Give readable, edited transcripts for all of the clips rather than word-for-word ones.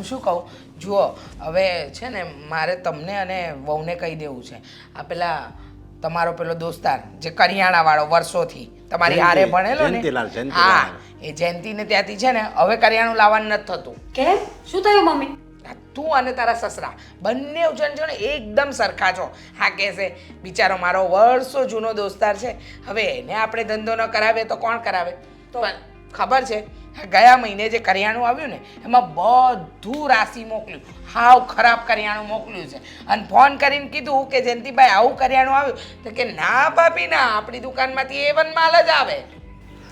હું શું કહું જુઓ હવે છે ને મારે તમને અને વહુને કહી દેવું છે આ પેલા તમારો પેલો દોસ્તાર જે કરિયાણાવાળો વર્ષોથી તમારી હારે ભણેલો ને હા એ જયંતીને ત્યાંથી છે ને હવે કરિયાણું લાવવાનું નથી થતું કેમ શું થયું મમ્મી તું અને તારા સસરા બંને જણ છો ને એકદમ સરખા છો હા કહેશે બિચારો મારો વર્ષો જૂનો દોસ્તાર છે હવે એને આપણે ધંધો ન કરાવે તો કોણ કરાવે તો ખબર છે ગયા મહિને જે કરિયાણું આવ્યું ને એમાં બધું રાશિ મોકલ્યું હાવ ખરાબ કરિયાણું મોકલ્યું છે અને ફોન કરીને કીધું કે જયંતિભાઈ આવું કરિયાણું આવ્યું તો કે ના ભાભી ના આપણી દુકાનમાંથી A1 માલ જ આવે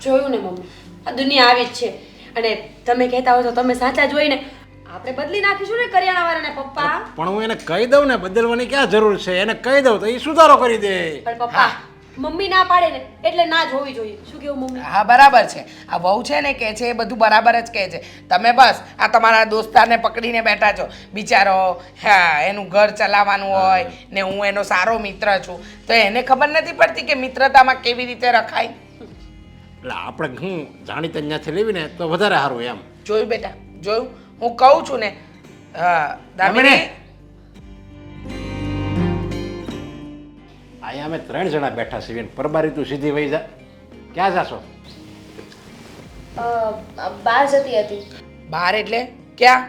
જોયું ને મમ્મી આ દુનિયા આવી જ છે અને તમે કહેતા હો તો તમે સાચા જ હોય ને આપણે બદલી નાખીશું ને કરિયાણાવાળાને પપ્પા પણ હું એને કહી દઉં ને બદલવાની ક્યાં જરૂર છે એને કહી દઉં તો એ સુધારો કરી દે પણ પપ્પા મમ્મી ના પાડે ને એટલે ના જ હોવી જોઈએ શું કેવું મમ્મી હા બરાબર છે આ વહુ છે ને કે છે એ બધું બરાબર જ કહે છે તમે બસ આ તમારા દોસ્તારને પકડીને બેઠા છો બિચારો હા એનું ઘર ચલાવવાનું હોય ને હું એનો સારો મિત્ર છું તો એને ખબર નથી પડતી કે મિત્રતામાં કેવી રીતે રખાય એટલે આપણે હું જાણીતા ત્યાંથી લેવી ને તો વધારે સારું એમ જોયું બેટા જોયું હું કહું છું ને દામિની અહીંયા અમે 3 જણા બેઠા છીએ પરબારી તું સીધી વહી જા ક્યાં જાશો બહાર જતી હતી બહાર એટલે ક્યાં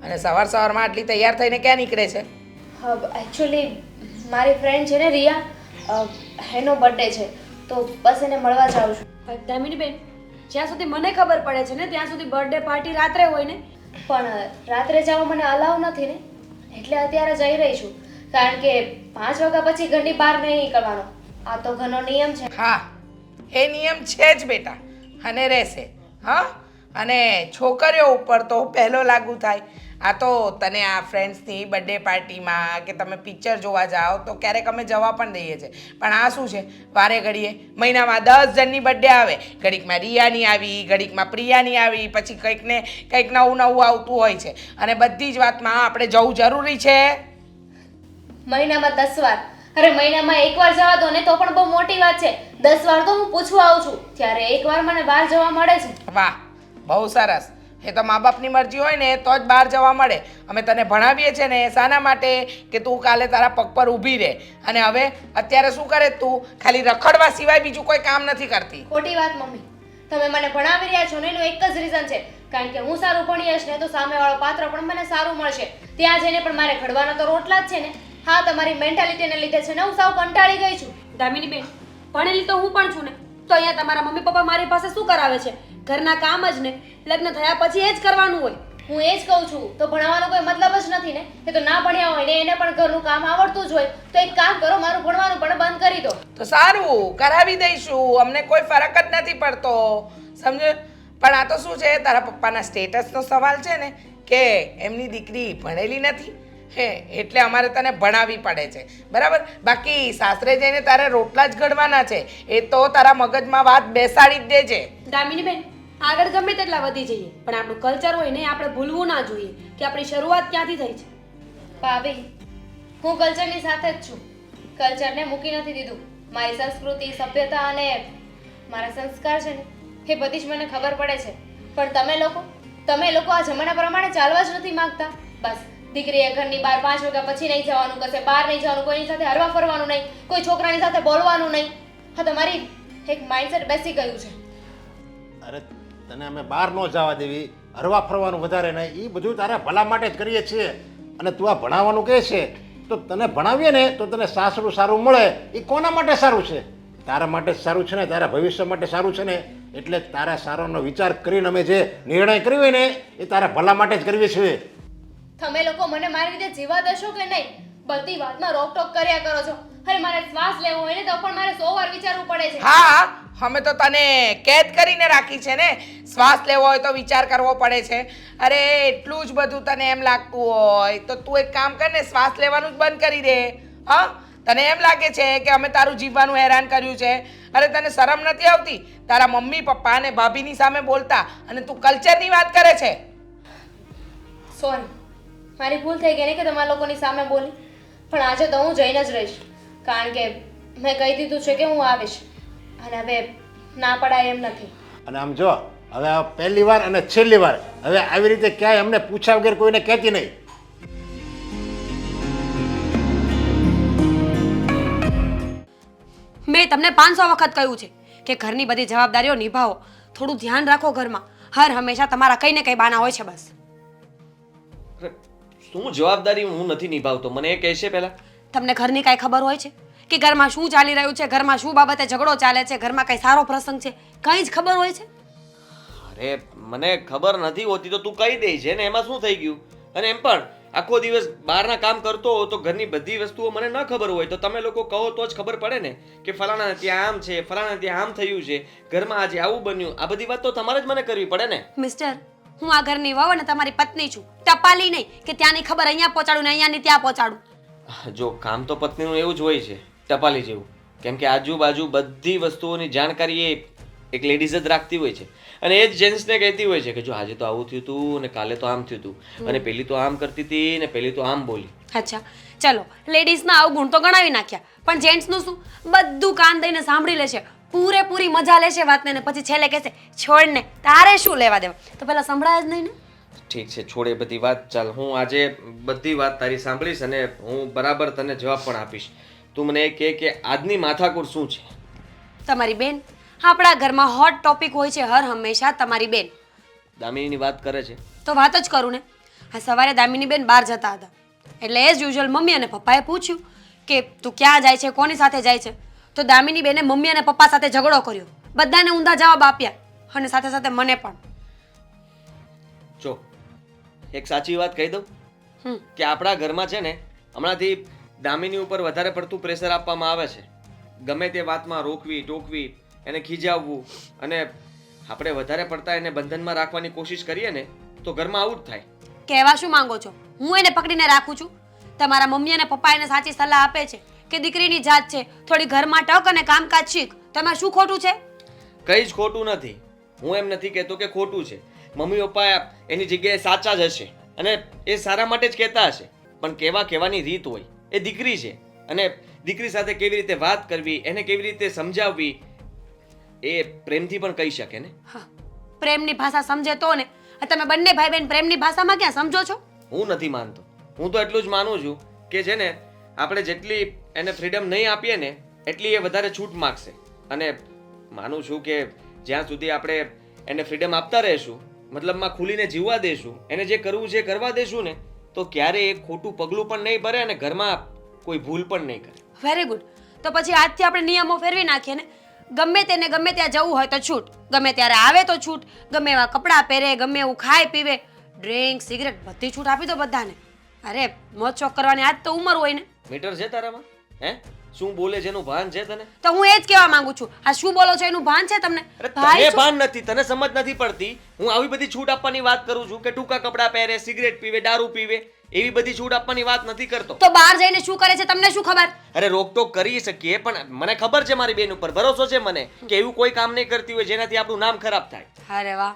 અને સવારમાં આટલી તૈયાર થઈને ક્યાં નીકળે છે એકચ્યુઅલી મારી ફ્રેન્ડ છે ને રિયા એનો બર્થડે છે તો બસ એને મળવા જાઉં છું દામિની બેન જ્યાં સુધી મને ખબર પડે છે ને ત્યાં સુધી બર્થડે પાર્ટી રાત્રે હોય ને પણ રાત્રે જવા મને અલાવ નથી ને એટલે અત્યારે જઈ રહી છું કારણ કે 5 વાગ્યા પછી ઘરની બહાર નહીં નીકળવાનો આ તો ઘરનો નિયમ છે હા એ નિયમ છે જ બેટા અને રહેશે હા અને છોકરીઓ ઉપર તો પહેલો લાગુ થાય આ તો તને આ ફ્રેન્ડ્સની બર્થડે પાર્ટીમાં કે તમે પિક્ચર જોવા જાઓ તો ક્યારેક અમે જવા પણ દઈએ છીએ પણ આ શું છે વારે ઘડીએ મહિનામાં 10 જણની બર્થડે આવે ઘડીકમાં રિયાની આવી ઘડીકમાં પ્રિયાની આવી પછી કંઈક નવું આવતું હોય છે અને બધી જ વાતમાં આપણે જવું જરૂરી છે મહિનામાં 10 વાર અરે મહિનામાં 1 વાર જવા દો ને તો પણ બહુ મોટી વાત છે 10 વાર તો હું પૂછવા આવું છું ત્યારે 1 વાર મને બહાર જવા મળે છે વાહ બહુ સરસ એ તો મા બાપની મરજી હોય ને તો જ બહાર જવા મળે અમે તને ભણાવીએ છીએ ને શાના માટે કે તું કાલે તારા પગ પર ઊભી રહે અને હવે અત્યારે શું કરે તું ખાલી રખડવા સિવાય બીજું કોઈ કામ નથી કરતી ખોટી વાત મમ્મી તમે મને ભણાવી રહ્યા છો ને એનું એક જ રીઝન છે કારણ કે હું સારું ભણી હશ ને તો સામેવાળો પાત્ર પણ મને સારું મળશે ત્યાં જઈને પણ મારે ઘડવાના તો રોટલા જ છે ને હા તમારી મેન્ટાલિટીને લીધે છે ને હું સાવ કંટાળી ગઈ છું દામિની બેન ભણેલી તો હું પણ છું ને તો અહીંયા તમારા મમ્મી પપ્પા મારી પાસે શું કરાવે છે ઘરના કામ જ ને લગ્ન થયા પછી એ જ કરવાનું હોય હું એ જ કહું છું તો ભણવાનો કોઈ મતલબ જ નથી ને એ તો ના ભણ્યા હોય ને એને પણ ઘરનું કામ આવડતું જ હોય તો એક કામ કરો મારું ભણવાનું પણ બંધ કરી દો તો સારું કરાવી દઈશું અમને કોઈ ફરક જ નથી પડતો સમજો પણ આ તો શું છે તારા પપ્પાના સ્ટેટસનો સવાલ છે ને કે એમની દીકરી ભણેલી નથી હે એટલે અમારે તને ભણાવવી પડે છે બરાબર બાકી સાસરે જઈને તારે રોટલા જ ઘડવાના છે એ તો તારા મગજમાં વાત બેસાડી જ દેજે દામિની બેન આગળ ગમે તેટલા વધી જઈએ પણ આપણું કલ્ચર હોય ને આપણે ભૂલવું ના જોઈએ કે આપણી શરૂઆત ક્યાંથી થઈ છે ભાભી હું કલ્ચરની સાથે જ છું કલ્ચરને મૂકી નથી દીધું મારી સંસ્કૃતિ સભ્યતા અને મારા સંસ્કાર છે ને એ બધી જ મને ખબર પડે છે પણ તમે લોકો આ જમાના પ્રમાણે ચાલવા જ નથી માંગતા બસ દીકરીએ ઘરની બહાર 5 વાગ્યા પછી નહીં જવાનું કશે બહાર નહીં જવાનું કોઈની સાથે હરવા ફરવાનું નહીં કોઈ છોકરાની સાથે બોલવાનું નહીં હા તમારી એક માઇન્ડસેટ બેસી ગયું છે અરે તને અમે બહાર ન જવા દેવી હરવા ફરવાનું વધારે નહીં એ બધું તારા ભલા માટે જ કરીએ છીએ અને તું આ ભણાવવાનું કહે છે તો તને ભણાવીએ ને તો તને સાસરું સારું મળે એ કોના માટે સારું છે તારા માટે જ સારું છે ને તારા ભવિષ્ય માટે સારું છે ને એટલે તારા સારાનો વિચાર કરીને અમે જે નિર્ણય કર્યો હોય ને એ તારા ભલા માટે જ કરીએ છીએ તમે લોકો મને મારી રીતે જીવા દેશો કે નહીં બધી વાતમાં રોકટોક કર્યા કરો છો અરે મારે શ્વાસ લેવો હોય ને તો પણ મારે 100 વાર વિચારવું પડે છે હા અમે તો તને કેદ કરીને રાખી છે ને શ્વાસ લેવો હોય તો વિચાર કરવો પડે છે અરે એટલું જ બધું તને એમ લાગતું હોય તો તું એક કામ કર ને શ્વાસ લેવાનું જ બંધ કરી દે હા તને એમ લાગે છે કે અમે તારું જીવવાનું હેરાન કર્યું છે અરે તને શરમ નથી આવતી તારા મમ્મી પપ્પા અને ભાભીની સામે બોલતા અને તું કલ્ચરની વાત કરે છે સોરી મારી ભૂલ થઈ ગઈ ને કે તમારા લોકોની સામે બોલી પણ આજે તો હું જઈને જ રહીશ કારણ કે મેં કહી દીધું છે કે હું આવીશ અને હવે ના પડાય એમ નથી અને આમ જો હવે આ પહેલી વાર અને છેલ્લી વાર હવે આવી રીતે ક્યાંય અમને પૂછ્યા વગર કોઈને કહેતી નહીં. મેં તમને 500 વખત કહ્યું છે કે ઘરની બધી જવાબદારીઓ નિભાવો, થોડું ધ્યાન રાખો ઘરમાં. હર હંમેશા તમારા કંઈ ને કંઈ બાના હોય છે બસ. અરે, શું જવાબદારી હું નથી નિભાવતો મને એ કહેશે પહેલા. તમને ઘરની કાંઈ ખબર હોય છે કે ઘરમાં શું ચાલી રહ્યું છે, ઘરમાં શું બાબતે ઝઘડો ચાલે છે, ઘરમાં કંઈ સારો પ્રસંગ છે, કંઈ જ ખબર હોય છે? અરે મને ખબર નથી હોતી તો તું કહી દે છે ને એમાં શું થઈ ગયું. અને એમ પણ આખો દિવસ બહારના કામ કરતો હો તો ઘરની બધી વસ્તુઓ મને ન ખબર હોય તો તમે લોકો કહો તો જ ખબર પડે ને કે ફલાણા ત્યાં આમ છે, ફલાણા ત્યાં આમ થયું છે, ઘરમાં આજે આવું બન્યું. આ બધી વાત તો તમારે જ મને કરવી પડે ને. મિસ્ટર, હું આ ઘરની વહુ અને તમારી પત્ની છું, ટપાલી નહીં કે ત્યાંની ખબર અહીંયા પહોંચાડું ને અહીંયાની ત્યાં પહોંચાડું. જો કામ તો પત્નીનું એવું જ હોય છે ટપાલી જેવું, કેમ કે આજુબાજુ બધી વસ્તુઓની જાણકારી એ એક લેડીઝ જ રાખતી હોય છે અને એ જ જેન્ટ્સને કહેતી હોય છે કે જો આજે તો આવું થયું હતું અને કાલે તો આમ થયું હતું અને પેલી તો આમ કરતી હતી ને પેલી તો આમ બોલી. અચ્છા ચલો, લેડીઝના અવગુણ તો ગણાવી નાખ્યા, પણ જેન્ટ્સનું શું? બધું કાન દઈને સાંભળી લેશે, પૂરેપૂરી મજા લેશે વાતને ને પછી છેલ્લે કહેશે છોડ ને તારે શું લેવા દેવા. તો પહેલા સંભળાય જ નહીં ને. ઠીક છે, છોડ એ બધી વાત. ચાલ હું આજે બધી વાત તારી સાંભળીશ અને હું બરાબર તને જવાબ પણ આપીશ. તું મને એ કહે કે આજની માથાકૂટ શું છે? તમારી બેન આપણા ઘરમાં હોટ ટોપિક હોય છે હર હંમેશા. તમારી બેન દામિનીની વાત કરે છે. તો વાત જ કરું ને. આ સવારે દામિની બેન બહાર જતા હતા એટલે એઝ યુઝ્યુઅલ મમ્મી અને પપ્પાએ પૂછ્યું કે તું ક્યાં જાય છે, કોની સાથે જાય છે. તો દામિની બેને મમ્મી અને પપ્પા સાથે ઝઘડો કર્યો, બધાને ઊંધા જવાબ આપ્યા અને સાથે સાથે મને પણ. જો એક સાચી વાત કહી દઉં કે આપણા ઘરમાં છે ને હમણાંથી દામિની ઉપર વધારે પડતું પ્રેશર આપવામાં આવે છે. ગમે તે વાતમાં રોકવી ટોકવી, એને ખીજાવવું અને આપણે વધારે પડતા એને બંધનમાં રાખવાની કોશિશ કરીએ ને તો ઘરમાં આવું જ થાય. કહેવા શું માંગો છો? હું એને પકડીને રાખું છું? તમારા મમ્મી અને પપ્પા એને સાચી સલાહ આપે છે કે દીકરીની જાત છે, થોડી ઘરમાં ટક અને કામકાજ શીખ. તેમાં શું ખોટું છે? કંઈ જ ખોટું નથી. હું એમ નથી કહેતો કે ખોટું છે. મમ્મી પપ્પા એની જગ્યાએ સાચા જ હશે અને એ સારા માટે જ કહેતા હશે, પણ કહેવાની રીત હોય. એ દીકરી છે અને દીકરી સાથે કેવી રીતે વાત કરવી, એને કેવી રીતે સમજાવવી એ પ્રેમથી પણ કહી શકે ને. હા, પ્રેમની ભાષા સમજે તો ને. તમે બંને ભાઈ બહેન પ્રેમની ભાષામાં ક્યાં સમજો છો? હું નથી માનતો. હું તો એટલું જ માનું છું કે છે ને આપણે જેટલી એને ફ્રીડમ નહીં આપીએ ને એટલી એ વધારે છૂટ માગશે. અને માનું છું કે જ્યાં સુધી આપણે એને ફ્રીડમ આપતા રહીશું, મતલબમાં ખુલીને જીવવા દેશું, એને જે કરવું છે કરવા દેશું ને તો ક્યારેય એક ખોટું પગલું પણ નહીં ભરે અને ઘરમાં કોઈ ભૂલ પણ નહીં કરે. Very good. તો પછી આજથી આપણે નિયમો ફેરવી નાખીએ ને. ગમે તેને ગમે ત્યાં જવું હોય તો છૂટ, ગમે ત્યારે આવે તો છૂટ, ગમે એવા કપડાં પહેરે, ગમે એવું ખાય પીવે, ડ્રિંક સિગરેટ બધી છૂટ આપી દો બધાને. અરે મોજ શોખ કરવાની આજ તો ઉંમર હોય ને. મીટર છે તારામાં? હે શું બોલે છે એનું ભાન છે તને? તો હું એ જ કહેવા માંગુ છું. આ શું બોલો છો એનું ભાન છે તમને? અરે ભાઈ તને છો? ભાન નથી, તને સમજ નથી પડતી. હું આવી બધી છૂટ આપવાની વાત કરું છું કે ટૂંકા કપડાં પહેરે, સિગરેટ પીવે, દારૂ પીવે, એવી બધી છૂટ આપવાની વાત નથી કરતો. તો બહાર જઈને શું કરે છે તમને શું ખબર? અરે રોકટોક કરી શકીએ પણ મને ખબર છે, મારી બેન ઉપર ભરોસો છે મને કે એવું કોઈ કામ નહીં કરતી હોય જેનાથી આપણું નામ ખરાબ થાય. અરે વાહ,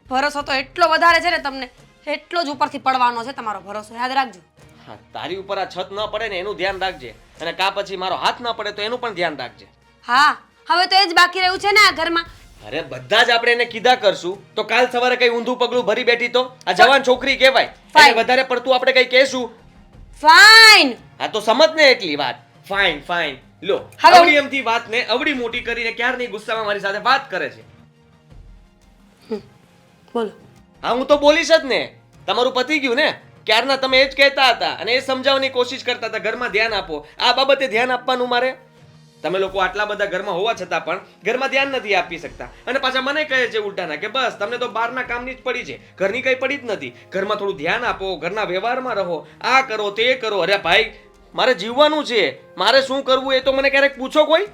ભરોસો તો એટલો વધારે છે ને તમને, એટલો જ ઉપરથી પડવાનો છે તમારો ભરોસો, યાદ રાખજો. હા, તારી ઉપર આ છત ન પડે ને એનું ધ્યાન રાખજે અને કા પછી મારો હાથ ન પડે તો એનું પણ ધ્યાન રાખજે. હા, હવે તો એ જ બાકી રહ્યું છે ને આ ઘરમાં. અરે બધા જ આપણે એને કીધા કરશું તો કાલ સવારે કઈ ઊંધું પગલું ભરી બેઠી તો આ જવાન છોકરી કહેવાય. Fine. એને વધારે પડતું આપણે કઈ કહેશું ફાઇન. હા તો સમજ ને એટલી વાત. ફાઇન ફાઇન લો હવે- અવડી એમથી વાતને અવડી મોટી કરીને ક્યારની ગુસ્સામાં મારી સાથે વાત કરે છે. બોલો. હા હું તો બોલીશ જ ને. તમારું પતી ગયું ને ક્યારના તમે એ જ કહેતા હતા અને એ સમજાવવાની કોશિશ કરતા હતા ઘરમાં ધ્યાન આપો. આ બાબતે ધ્યાન આપવાનું મારે. તમે લોકો આટલા બધા ઘરમાં હોવા છતાં પણ ઘરમાં ધ્યાન નથી આપી શકતા અને પાછા મને કહે છે ઉલટાના કે બસ તમને તો બહારના કામની જ પડી છે, ઘરની કઈ પડી જ નથી. ઘરમાં થોડું ધ્યાન આપો, ઘરના વ્યવહારમાં રહો, આ કરો તે કરો. અરે ભાઈ મારે જીવવાનું છે, મારે શું કરવું એ તો મને ક્યારેક પૂછો કોઈ.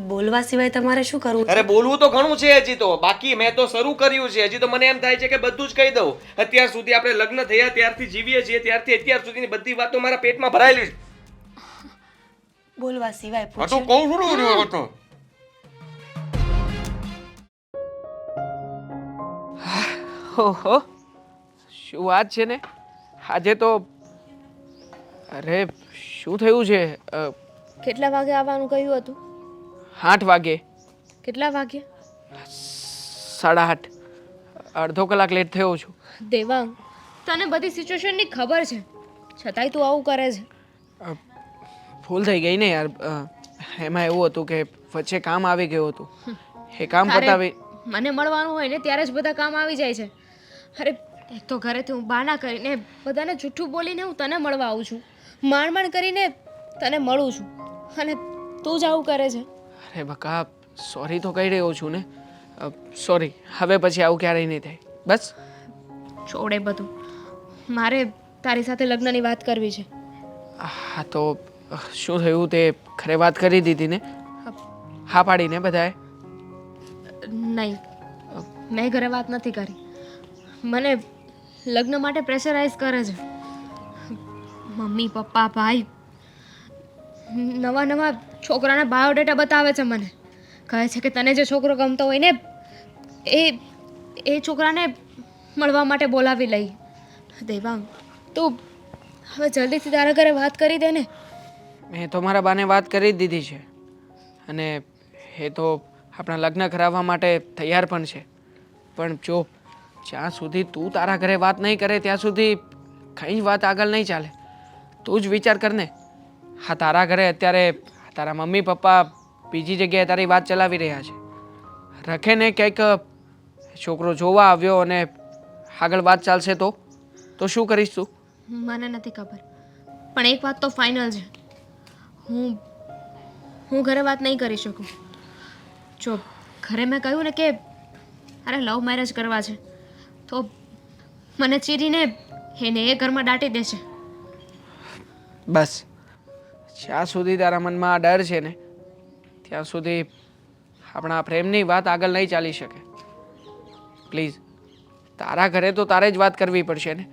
બોલવા સિવાય તમારે શું કરવું? અરે બોલવું તો ઘણું છે હજી તો બાકી. મેં તો શરૂ કર્યું છે, હજી તો મને એમ થાય છે કે બધું જ કહી દઉં. અત્યાર સુધી આપણે લગ્ન થયા ત્યારથી જીવીએ છીએ ત્યારથી અત્યાર સુધીની બધી વાતો મારા પેટમાં ભરાયેલી છે. બોલવા સિવાય આ તો પૂછે. કહું છું ને આ તો. ઓહો, શું વાત છે ને આજે તો. અરે શું થયું છે? કેટલા વાગે આવવાનું કહ્યું હતું? 8 વાગે. કેટલા વાગે? 8:30. અડધો કલાક લેટ થયો છું. દેવાંગ, તને બધી સિચ્યુએશનની ખબર છે, છતાંય તું આવું કરે છે. ભૂલ થઈ ગઈ ને યાર. એમાં એવું હતું કે વચ્ચે કામ આવી ગયું હતું. એ કામ તારે પતાવી. મને મળવાનું હોય ને ત્યારે જ બધા કામ આવી જાય છે. અરે એક તો ઘરેથી હું બહાના કરીને બધાને જૂઠું બોલીને હું તને મળવા આવું છું, માંડ કરીને તને મળું છું, અને તું જ આવું કરે છે. અરે બકા, સોરી તો કહી રહ્યો છું ને. સોરી. હવે પછી આવું ક્યારેય નહીં થાય. બસ. છોડે બધું, મારે તારી સાથે લગ્નની વાત કરવી છે. હા તો શું થયું તે ઘરે વાત કરી દીધી ને? હા પાડીને બધાએ? નહીં, મેં ઘરે વાત નથી કરી. મને લગ્ન માટે પ્રેશરાઇઝ કરે છે. મમ્મી પપ્પા ભાઈ નવા નવા છોકરાના બાયોડેટા બતાવે છે મને. કહે છે કે તને જે છોકરો ગમતો હોય ને એ છોકરાને મળવા માટે બોલાવી લઈ. દેવાંગ, તું હવે જલ્દીથી તારા ઘરે વાત કરી દે ને. મેં તો મારા બાને વાત કરી જ દીધી છે, અને એ તો આપણા લગ્ન કરાવવા માટે તૈયાર પણ છે. પણ જો જ્યાં સુધી તું તારા ઘરે વાત નહીં કરે ત્યાં સુધી કંઈ જ વાત આગળ નહીં ચાલે. તું જ વિચાર કર ને. હા, તારા ઘરે અત્યારે તારા મમ્મી પપ્પા બીજી જગ્યાએ તારી વાત ચલાવી રહ્યા છે. રખે ને કંઈક છોકરો જોવા આવ્યો અને આગળ વાત ચાલશે તો શું કરીશ તું? મને નથી ખબર, પણ એક વાત તો ફાઇનલ છે. હું ઘરે વાત નહીં કરી શકું. જો ઘરે મેં કહ્યું ને કે અરે લવ મેરેજ કરવા છે, તો મને ચીરીને એને એ ઘરમાં દાટી દેશે. બસ, જ્યાં સુધી તારા મનમાં આ ડર છે ને ત્યાં સુધી આપણા પ્રેમની વાત આગળ નહીં ચાલી શકે. પ્લીઝ, તારા ઘરે તો તારે જ વાત કરવી પડશે ને.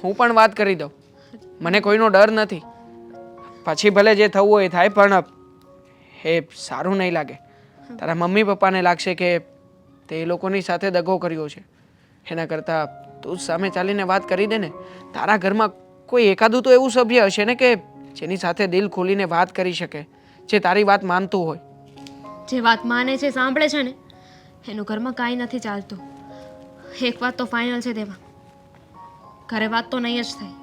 હું પણ વાત કરી દઉં. મને કોઈનો ડર નથી. પછી ભલે જે થવું હોય એ થાય, પણ એ સારું નહીં લાગે. તારા મમ્મી પપ્પાને લાગશે કે તે એ લોકોની સાથે દગો કર્યો છે. એના કરતાં તું જ સામે ચાલીને વાત કરી દે ને. તારા ઘરમાં કોઈ એકાદું તો એવું સભ્ય હશે ને કે જેની સાથે દિલ ખોલીને વાત કરી શકે, જે તારી વાત માનતું હોય. જે વાત માને છે, સાંભળે છે ને, એનું ઘરમાં કાંઈ નથી ચાલતું. એક વાત તો ફાઇનલ છે દેવા, ઘરે વાત તો નહીં જ થાય.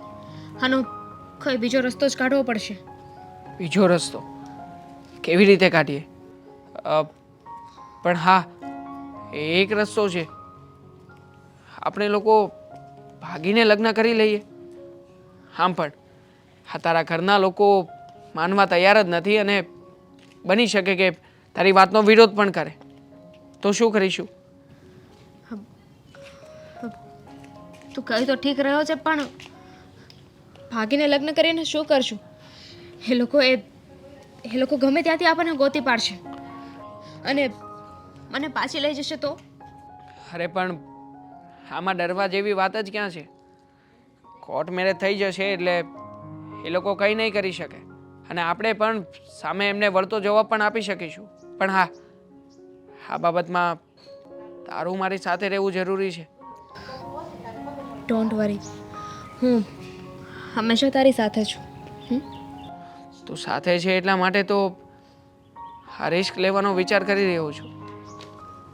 આનો કોઈ બીજો રસ્તો જ કાઢવો પડશે. બીજો રસ્તો કેવી રીતે કાઢીએ? પણ હા, એક રસ્તો છે. આપણે લોકો ભાગીને લગ્ન કરી લઈએ. આમ પણ હા, તારા ઘરના લોકો માનવા તૈયાર જ નથી, અને બની શકે કે તારી વાતનો વિરોધ પણ કરે. તો શું કરીશું? તું કહી તો ઠીક રહ્યો છે, પણ ભાગીને લગ્ન કરીને શું કરશું? એ લોકો ગમે ત્યાંથી આપણને ગોતી પાડશે અને મને પાછી લઈ જશે તો? અરે પણ આમાં ડરવા જેવી વાત જ ક્યાં છે? કોર્ટ મેરેજ થઈ જશે એટલે એ લોકો કંઈ નહીં કરી શકે, અને આપણે પણ સામે એમને વળતો જવાબ પણ આપી શકીશું. પણ હા, આ બાબતમાં તારું મારી સાથે રહેવું જરૂરી છે. ડોન્ટ વરી, હું હંમેશા તારી સાથે છું. તું સાથે છે એટલા માટે તો આ રિસ્ક લેવાનો વિચાર કરી રહ્યો છું.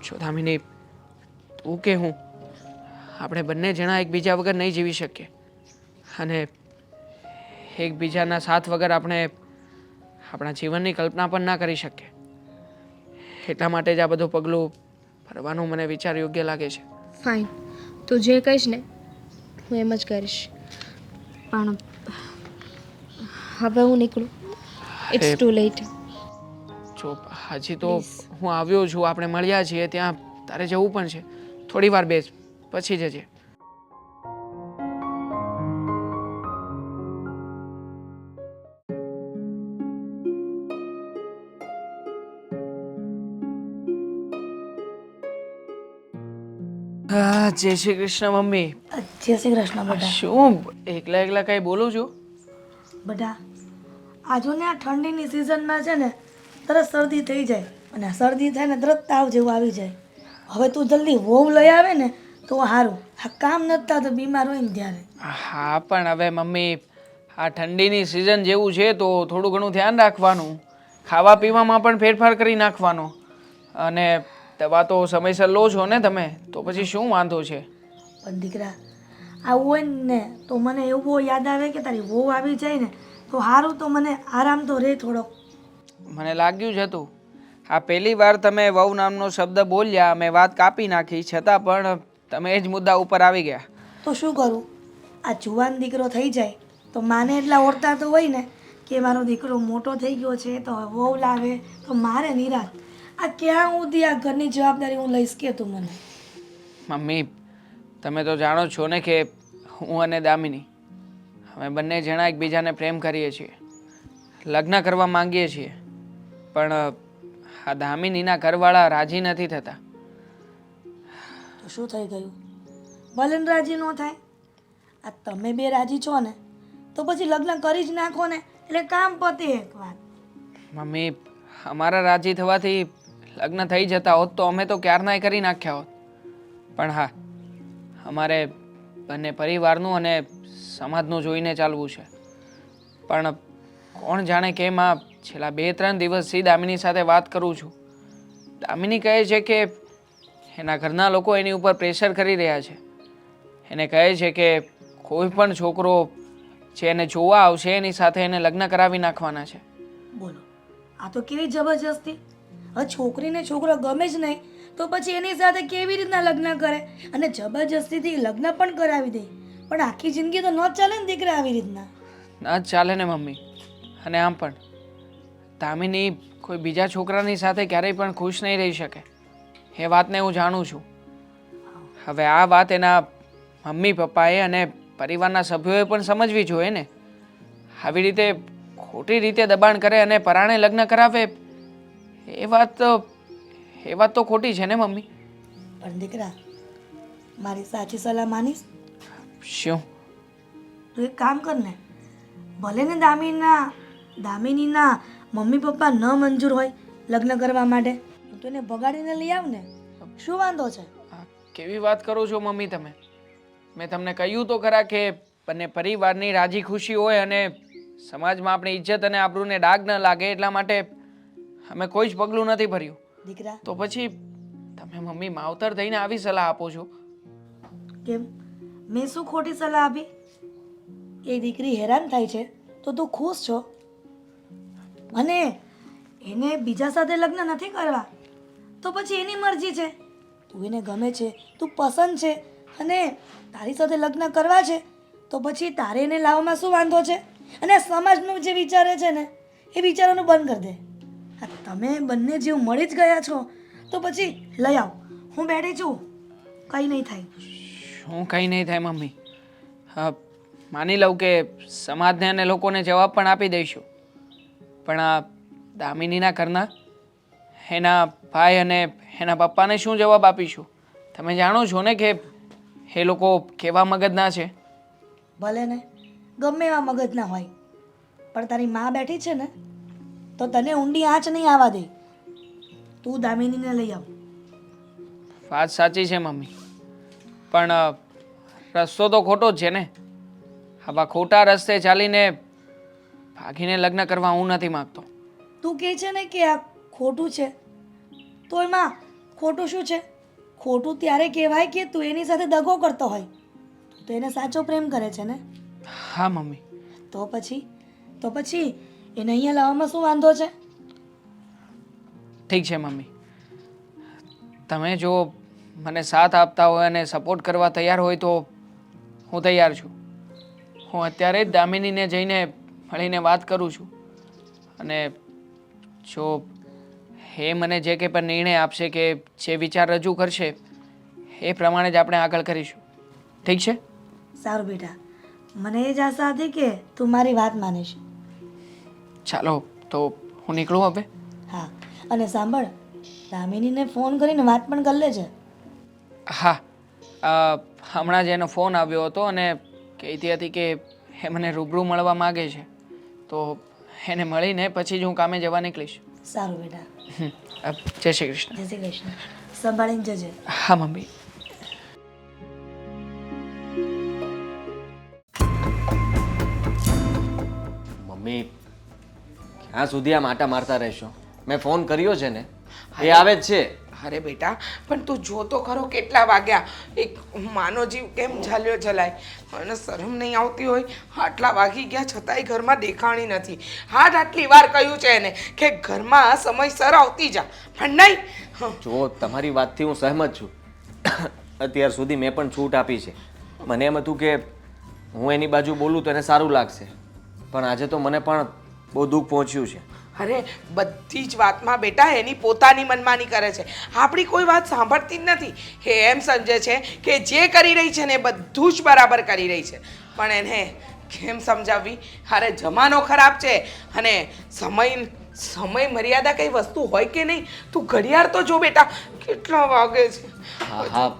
જો દામિની, તું કે હું, આપણે બંને જણા એકબીજા વગર નહીં જીવી શકીએ, અને એકબીજાના સાથ વગર આપણે આપણા જીવનની કલ્પના પણ ના કરી શકીએ. એટલા માટે જ આ બધું પગલું ભરવાનું મને વિચાર યોગ્ય લાગે છે. ફાઇન, તું જે કહીશ ને હું એમ જ કરીશ. પણ હવે હું નીકળું. It's too late. જો હજી તો હું આવ્યો છું, આપણે મળ્યા છીએ, ત્યાં તારે જવું પણ છે. થોડી વાર બેસ, પછી જજે. જય શ્રી કૃષ્ણ મમ્મી. જય શ્રી કૃષ્ણ બેટા. શું એકલા એકલા કઈ બોલું છું? બેટા, આજુ ને આ ઠંડીની સિઝનમાં છે ને તરત શરદી થઈ જાય, અને આ શરદી થાય ને તરત તાવ જેવું આવી જાય. હવે તું જલ્દી વહુ લઈ આવે ને તો સારું. આ કામ નથી થતું બીમાર હોય ને ત્યારે. હા, પણ હવે મમ્મી આ ઠંડીની સિઝન જેવું છે તો થોડું ઘણું ધ્યાન રાખવાનું. ખાવા પીવામાં પણ ફેરફાર કરી નાખવાનો, અને દવા તો સમયસર લો છો ને તમે, તો પછી શું વાંધો છે? પણ દીકરા આવું હોય ને તો મને એવું બહુ યાદ આવે કે તારી વહુ આવી જાય ને તો સારું, તો મને આરામ તો રહે થોડોક. મને લાગ્યું જ હતું. આ પહેલી વાર તમે વહુ નામનો શબ્દ બોલ્યા, મેં વાત કાપી નાખી, છતાં પણ તમે એ જ મુદ્દા ઉપર આવી ગયા. તો શું કરું, આ જુવાન દીકરો થઈ જાય તો માને એટલા ઓળતા તો હોય ને કે મારો દીકરો મોટો થઈ ગયો છે તો હવે વહુ લાવે તો મારે નિરાત. આ ક્યાં સુધી આ ઘરની જવાબદારી હું લઈશ કે તું મને? મમ્મી, તમે તો જાણો છો ને કે હું અને દામિની અમે બંને જણા એકબીજાને પ્રેમ કરીએ છીએ, લગ્ન કરવા માંગીએ છીએ, પણ આ દામિનીના ઘરવાળા રાજી નથી થતા. તો શું થઈ ગયું? ભલે ને રાજી ન થાય, આ તમે બે રાજી છો ને તો પછી લગ્ન કરી જ નાખો ને, એટલે કામ પતે એક વાત. મમ્મી, અમારા રાજી થવાથી લગ્ન થઈ જતા હોત તો અમે તો ક્યારનાય કરી નાખ્યા હોત, પણ હા, અમારે બંને પરિવારનું અને સમાજનું જોઈને ચાલવું છે. પણ કોણ જાણે કેમ આ છેલ્લા 2-3 દિવસથી દામિની સાથે વાત કરું છું. દામિની કહે છે કે એના ઘરના લોકો એની ઉપર પ્રેશર કરી રહ્યા છે. એને કહે છે કે કોઈ પણ છોકરો જે એને જોવા આવશે એની સાથે એને લગ્ન કરાવી નાખવાના છે. બોલો, આ તો કેવી જબરજસ્તી! હવે છોકરીને છોકરો ગમે જ નહીં તો પછી એની સાથે કેવી રીતના લગ્ન કરે, અને જબરજસ્તીથી લગ્ન પણ કરાવી દે. પણ આખી જિંદગી તો ન જ ચાલે ને દીકરા આવી રીતના. ના જ ચાલે ને મમ્મી. અને આમ પણ દામિની કોઈ બીજા છોકરાની સાથે ક્યારેય પણ ખુશ નહીં રહી શકે, એ વાતને હું જાણું છું. હવે આ વાત એના મમ્મી પપ્પાએ અને પરિવારના સભ્યોએ પણ સમજવી જોઈએ ને. આવી રીતે ખોટી રીતે દબાણ કરે અને પરાણે લગ્ન કરાવે, એ વાત તો ખોટી છે ને મમ્મી. પણ દીકરા, મારી સાચી સલાહ માનીશ? શું? તો એક કામ કર ને, ભલે ને દામિનીના મમ્મી પપ્પા ન મંજૂર હોય લગ્ન કરવા માટે, તો એને ભગાડીને લઈ આવ ને, શું વાંધો છે? આ કેવી વાત કરો છો મમ્મી તમે? મેં તમને કહ્યું તો ખરા કે બંને પરિવારની રાજી ખુશી હોય અને સમાજમાં આપણી ઇજ્જત અને આબરૂને ડાઘ ન લાગે એટલા માટે અમે કોઈ જ પગલું નથી ભર્યું. દીકરા તો પછી તમે મમ્મી માવતર થઈને આવી સલાહ આપો છો? કેમ, મેં શું ખોટી સલાહ આપી? એ દીકરી હેરાન થાય છે તો તું ખુશ છો, અને એને બીજા સાથે લગ્ન નથી કરવા તો પછી એની મરજી છે. તું એને ગમે છે, તું પસંદ છે, અને તારી સાથે લગ્ન કરવા છે તો પછી તારે એને લાવવામાં શું વાંધો છે? અને સમાજનું જે વિચારે છે ને એ વિચારવાનું બંધ કરી દે. આ તમે બંને જેવ મળી જ ગયા છો તો પછી લઈ આવ, હું બેઠી છું, કંઈ નહીં થાય. શું કંઈ નહીં થાય મમ્મી? હા, માની લઉં કે સમાજને અને લોકોને જવાબ પણ આપી દઈશું, પણ આ દામિનીના ઘરના એના ભાઈ અને એના પપ્પાને શું જવાબ આપીશું? તમે જાણો છો ને કે એ લોકો કેવા મગજના છે. ભલે ને ગમે એવા મગજના હોય, પણ તારી માં બેઠી છે ને તો તને ઊંડી આંચ નહીં આવવા દે. તું દામિનીને લઈ આવ. વાત સાચી છે મમ્મી, પણ રસ્તો તો ખોટો જ છે ને. આવા ખોટા રસ્તે ચાલીને ભાગીને લગ્ન કરવા હું નથી માગતો. તું કહે છે ને કે આ ખોટું છે, તો એમાં ખોટું શું છે? ખોટું ત્યારે કહેવાય કે તું એની સાથે દગો કરતો હોય. તું તો એને સાચો પ્રેમ કરે છે ને. હા મમ્મી. તો પછી એને અહીંયા લાવવામાં શું વાંધો છે? ઠીક છે મમ્મી, તમે જો મને સાથ આપતા હોય અને સપોર્ટ કરવા તૈયાર હોય તો હું તૈયાર છું. હું અત્યારે જ દામિનીને જઈને મળીને વાત કરું છું, અને જો એ મને જે કંઈ પણ નિર્ણય આપશે કે જે વિચાર રજૂ કરશે એ પ્રમાણે જ આપણે આગળ કરીશું. ઠીક છે? સારું બેટા, મને એ જ આશા હતી કે તું મારી વાત માનીશ. ચાલો તો હું નીકળું હવે. હા, અને સાંભળ, દામિનીને ફોન કરીને વાત પણ કરી લેજે. હા, હમણાં જ એનો ફોન આવ્યો હતો અને કહેતી હતી કે એ મને રૂબરૂ મળવા માગે છે, તો એને મળીને પછી જ હું કામે જવા નીકળીશ. સારું બેટા. જય શ્રી કૃષ્ણ. જય શ્રી કૃષ્ણ. સંભાળીને જજે. હા મમ્મી. મમ્મી, ક્યાં સુધી આમ આટા મારતા રહેશો? મેં ફોન કર્યો છે ને, એ આવે જ છે. અરે બેટા પણ તું જો તો ખરો કેટલા વાગ્યા એક માનો જીવ કેમ ઝાલ્યો જલાય અને શરમ નહીં આવતી હોય આટલા વાગી ગયા છતાંય ઘરમાં દેખાણી નથી આટલી વાર કહ્યું છે એને કે ઘરમાં સમયસર આવતી જા પણ નહીં જો તમારી વાતથી હું સહમત છું અત્યાર સુધી મેં પણ છૂટ આપી છે મને એમ હતું કે હું એની બાજુ બોલું તો એને સારું લાગશે પણ આજે તો મને પણ બહુ દુઃખ પહોંચ્યું છે અરે બધી જ વાતમાં બેટા એની પોતાની મનમાની કરે છે આપણી કોઈ વાત સાંભળતી જ નથી એ એમ સમજે છે કે જે કરી રહી છે ને એ બધું જ બરાબર કરી રહી છે પણ એને કેમ સમજાવવી અરે જમાનો ખરાબ છે અને સમય મર્યાદા કઈ વસ્તુ હોય કે નહીં તું ઘડિયાળ તો જો બેટા કેટલા વાગે છે હા હા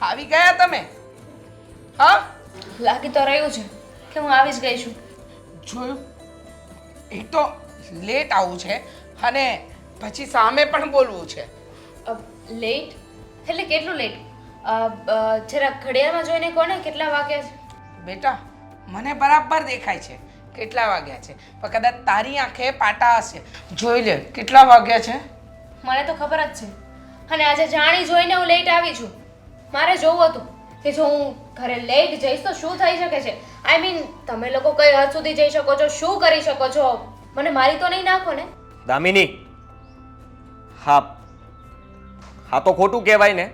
આવી ગયા તમે હા લાગી તો રહ્યું છે કે હું આવી જ ગઈ છું. જોયું એક તો લેટ આવું છે અને પછી સામે પણ બોલવું છે લેટ એટલે કેટલું લેટ? જરા ઘડિયાળમાં જોઈને કોને કેટલા વાગ્યા છે? બેટા મને બરાબર દેખાય છે કેટલા વાગ્યા છે પણ કદાચ તારી આંખે પાટા હશે જોઈ લે કેટલા વાગ્યા છે મને તો ખબર જ છે અને આજે જાણી જોઈને હું લેટ આવી છું. મારે જોવું હતું કે જો હું ઘરે લેટ જઈશ તો શું થઈ શકે છે. આઈ મીન તમે લોકો કઈ હદ સુધી જઈ શકો છો, શું કરી શકો છો? મને મારી તો નહીં નાખો ને. દામિની હા હા તો ખોટું કહેવાય ને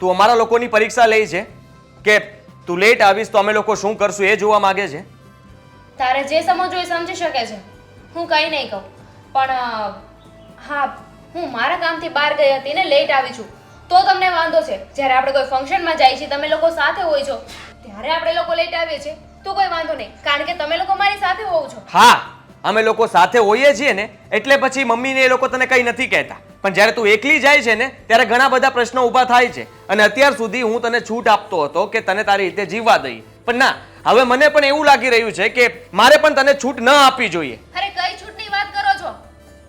તું અમારા લોકોની પરીક્ષા લઈ છે કે તું લેટ આવીશ તો અમે લોકો શું કરશું એ જોવા માંગે છે. તારે જે સમજવું એ સમજી શકે છે, હું કંઈ નહીં કહું. પણ હા, હું મારા કામથી બહાર ગઈ હતી ને લેટ આવી છું તો તમને વાંધો છે. જ્યારે આપણે કોઈ ફંક્શનમાં જઈએ છીએ, તમે લોકો સાથે હોય છો, ત્યારે આપણે લોકો લેટ આવીએ છીએ તો કોઈ વાંધો નહીં, કારણ કે તમે લોકો મારી સાથે હોવ છો. હા અમે લોકો સાથે હોઈએ છીએ ને એટલે પછી મમ્મીને એ લોકો તને કંઈ નથી કહેતા, પણ જ્યારે તું એકલી જાય છે ને ત્યારે ઘણા બધા પ્રશ્નો ઊભા થાય છે. અને અત્યાર સુધી હું તને છૂટ આપતો હતો કે તને તારી રીતે જીવવા દઈએ, પણ ના, હવે મને પણ એવું લાગી રહ્યું છે કે મારે પણ તને છૂટ ન આપવી જોઈએ. અરે કઈ છૂટની વાત કરો છો?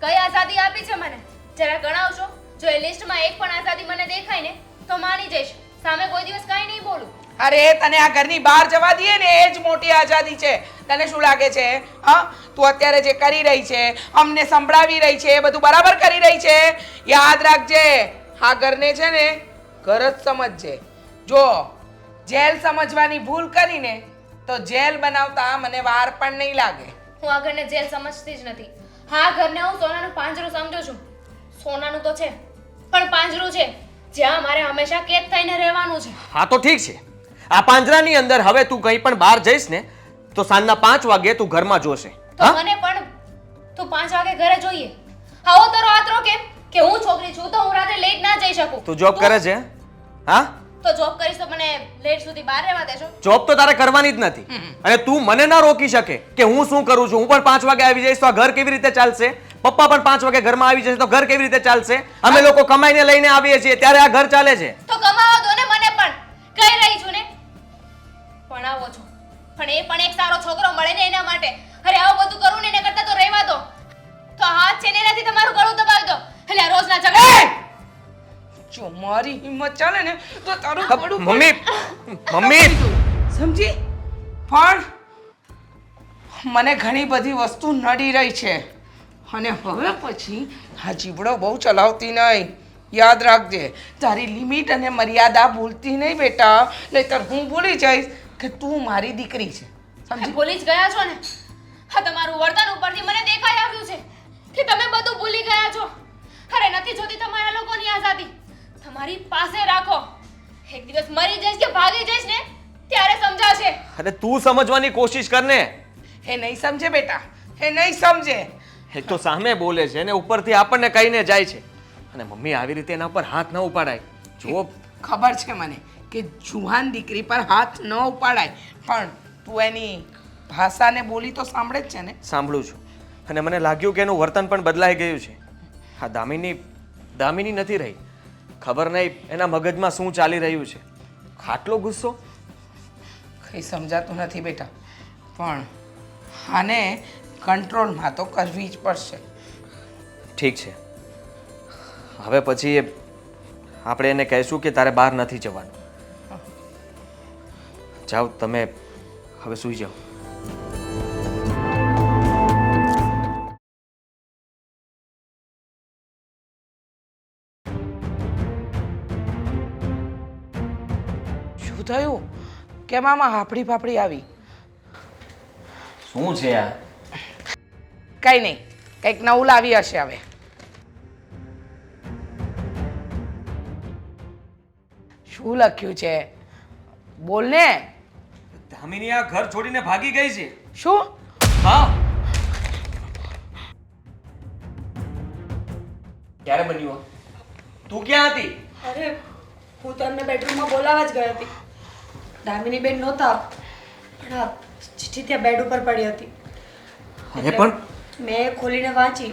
કઈ આઝાદી આપી છે મને? જરા ગણાવશો? જો એ લિસ્ટમાં એક પણ આઝાદી મને દેખાય ને તો માની જઈશ, સામે કોઈ દિવસ કાંઈ નહીં બોલું. અરે તને આ ઘરની બહાર જવા દઈએ ને એ જ મોટી આઝાદી છે. તને શું લાગે છે હા તું અત્યારે જે કરી રહી છે, અમને સંભળાવી રહી છે, એ બધું બરાબર કરી રહી છે? યાદ રાખજે આ ઘરને છે ને ઘર જ સમજજે. જો જેલ સમજવાની ભૂલ કરીને તો જેલ બનાવતા મને વાર પણ નહીં લાગે. હું આ ઘરને જેલ સમજતી જ નથી. હા, ઘરને હું સોનાનું પાંજરું સમજુ છું. સોનાનું તો છે પણ પાંજરું છે જ્યાં મારે હંમેશા કેદ થઈને રહેવાનું છે. હા તો ઠીક છે, આ પાંજરાની અંદર હવે તું કંઈ પણ બહાર જઈશ ને તો સાંજના 5 વાગે તું ઘરમાં જોશે. તો મને પણ તું 5 વાગે ઘરે જોઈએ. આવો તારો આતરો કેમ કે હું છોકરી છું તો હું રાતે લેટ ના જઈ શકું? તું જોબ કરે છે? હા તો જોબ કરીશ તો મને લેટ સુધી બહાર રહેવા દેશો? જોબ તો તારે કરવાની જ નથી અને તું મને ના રોકી શકે કે હું શું કરું છું. હું પણ 5 વાગે આવી જઈશ તો આ ઘર કેવી રીતે ચાલશે? પપ્પા પણ 5 વાગે ઘરમાં આવી જશે તો ઘર કેવી રીતે ચાલશે? અમે લોકો કમાઈને લઈને આવીએ છીએ ત્યારે આ ઘર ચાલે છે. તો કમાવા દો ને મને પણ. કહી રહી છું ને ભણાવો છો, પણ એ પણ એક સારો છોકરો મળે ને એના માટે. અરે આવું બધું કરું ને એના કરતા તો રહેવા દો. તો હાથ છે ને એનાથી તમારું ગળું દબાવી દો. એટલે આ રોજના ઝઘડા. જો મારી હિંમત ચાલે ને તો તારું ગળું મમ્મી સમજી. પણ મને ઘણી બધી વસ્તુ નડી રહી છે અને હવે પછી આ જીબડો બહુ ચલાવતી નહીં. યાદ રાખજે તારી લિમિટ અને મર્યાદા ભૂલતી નહીં બેટા, નહીંતર હું ભૂલી જઈશ કે તું મારી દીકરી છે. સમજી? ભૂલી જ ગયા છો ને. હા, તમારું વર્તન ઉપરથી મને દેખાઈ આવ્યું છે કે તમે બધું ભૂલી ગયા છો. અરે નથી જોતી તમારા લોકોની આઝાદી, તમારી પાસે રાખો. એક દિવસ મરી જઈશ કે ભાગી જઈશ ને ત્યારે સમજાશે. અરે તું સમજવાની કોશિશ કર ને. એ નહીં સમજે બેટા, એ નહીં સમજે. એક તો સામે બોલે છે અને ઉપરથી આપણને કહીને જાય છે. અને મમ્મી આવી રીતે એના પર હાથ ન ઉપાડાય. જો ખબર છે મને કે જુવાન દીકરી પર હાથ ન ઉપાડાય, પણ તું એની ભાષાને બોલી તો સાંભળે જ છે ને? સાંભળું છું અને મને લાગ્યું કે એનું વર્તન પણ બદલાઈ ગયું છે. હા, દામિની નથી રહી. ખબર નહીં એના મગજમાં શું ચાલી રહ્યું છે. આટલો ગુસ્સો કંઈ સમજાતું નથી બેટા, પણ આને કંટ્રોલમાં તો કરવી જ પડશે. ઠીક છે, હવે પછી આપણે એને કહીશું કે તારે બહાર નથી જવાનું. જાઓ તમે હવે સૂઈ જાઓ. શું થયું કેમ આમાં હાફડી ફાફડી આવી? શું છે આ? કંઈ નહીં, કંઈક નવું લાવી હશે હવે. શું લખ્યું છે? બોલ ને. દામિની આ ઘર છોડીને ભાગી ગઈ છે. શું? હા. ક્યારે બન્યું આ? તું ક્યાં હતી? અરે હું તો એમને બેડરૂમમાં બોલાવવા જ ગઈ હતી. દામિની બેન નહોતા, પણ આ ચિઠ્ઠી ત્યાં બેડ ઉપર પડી હતી. અરે પણ મેં ખોલીને વાંચી.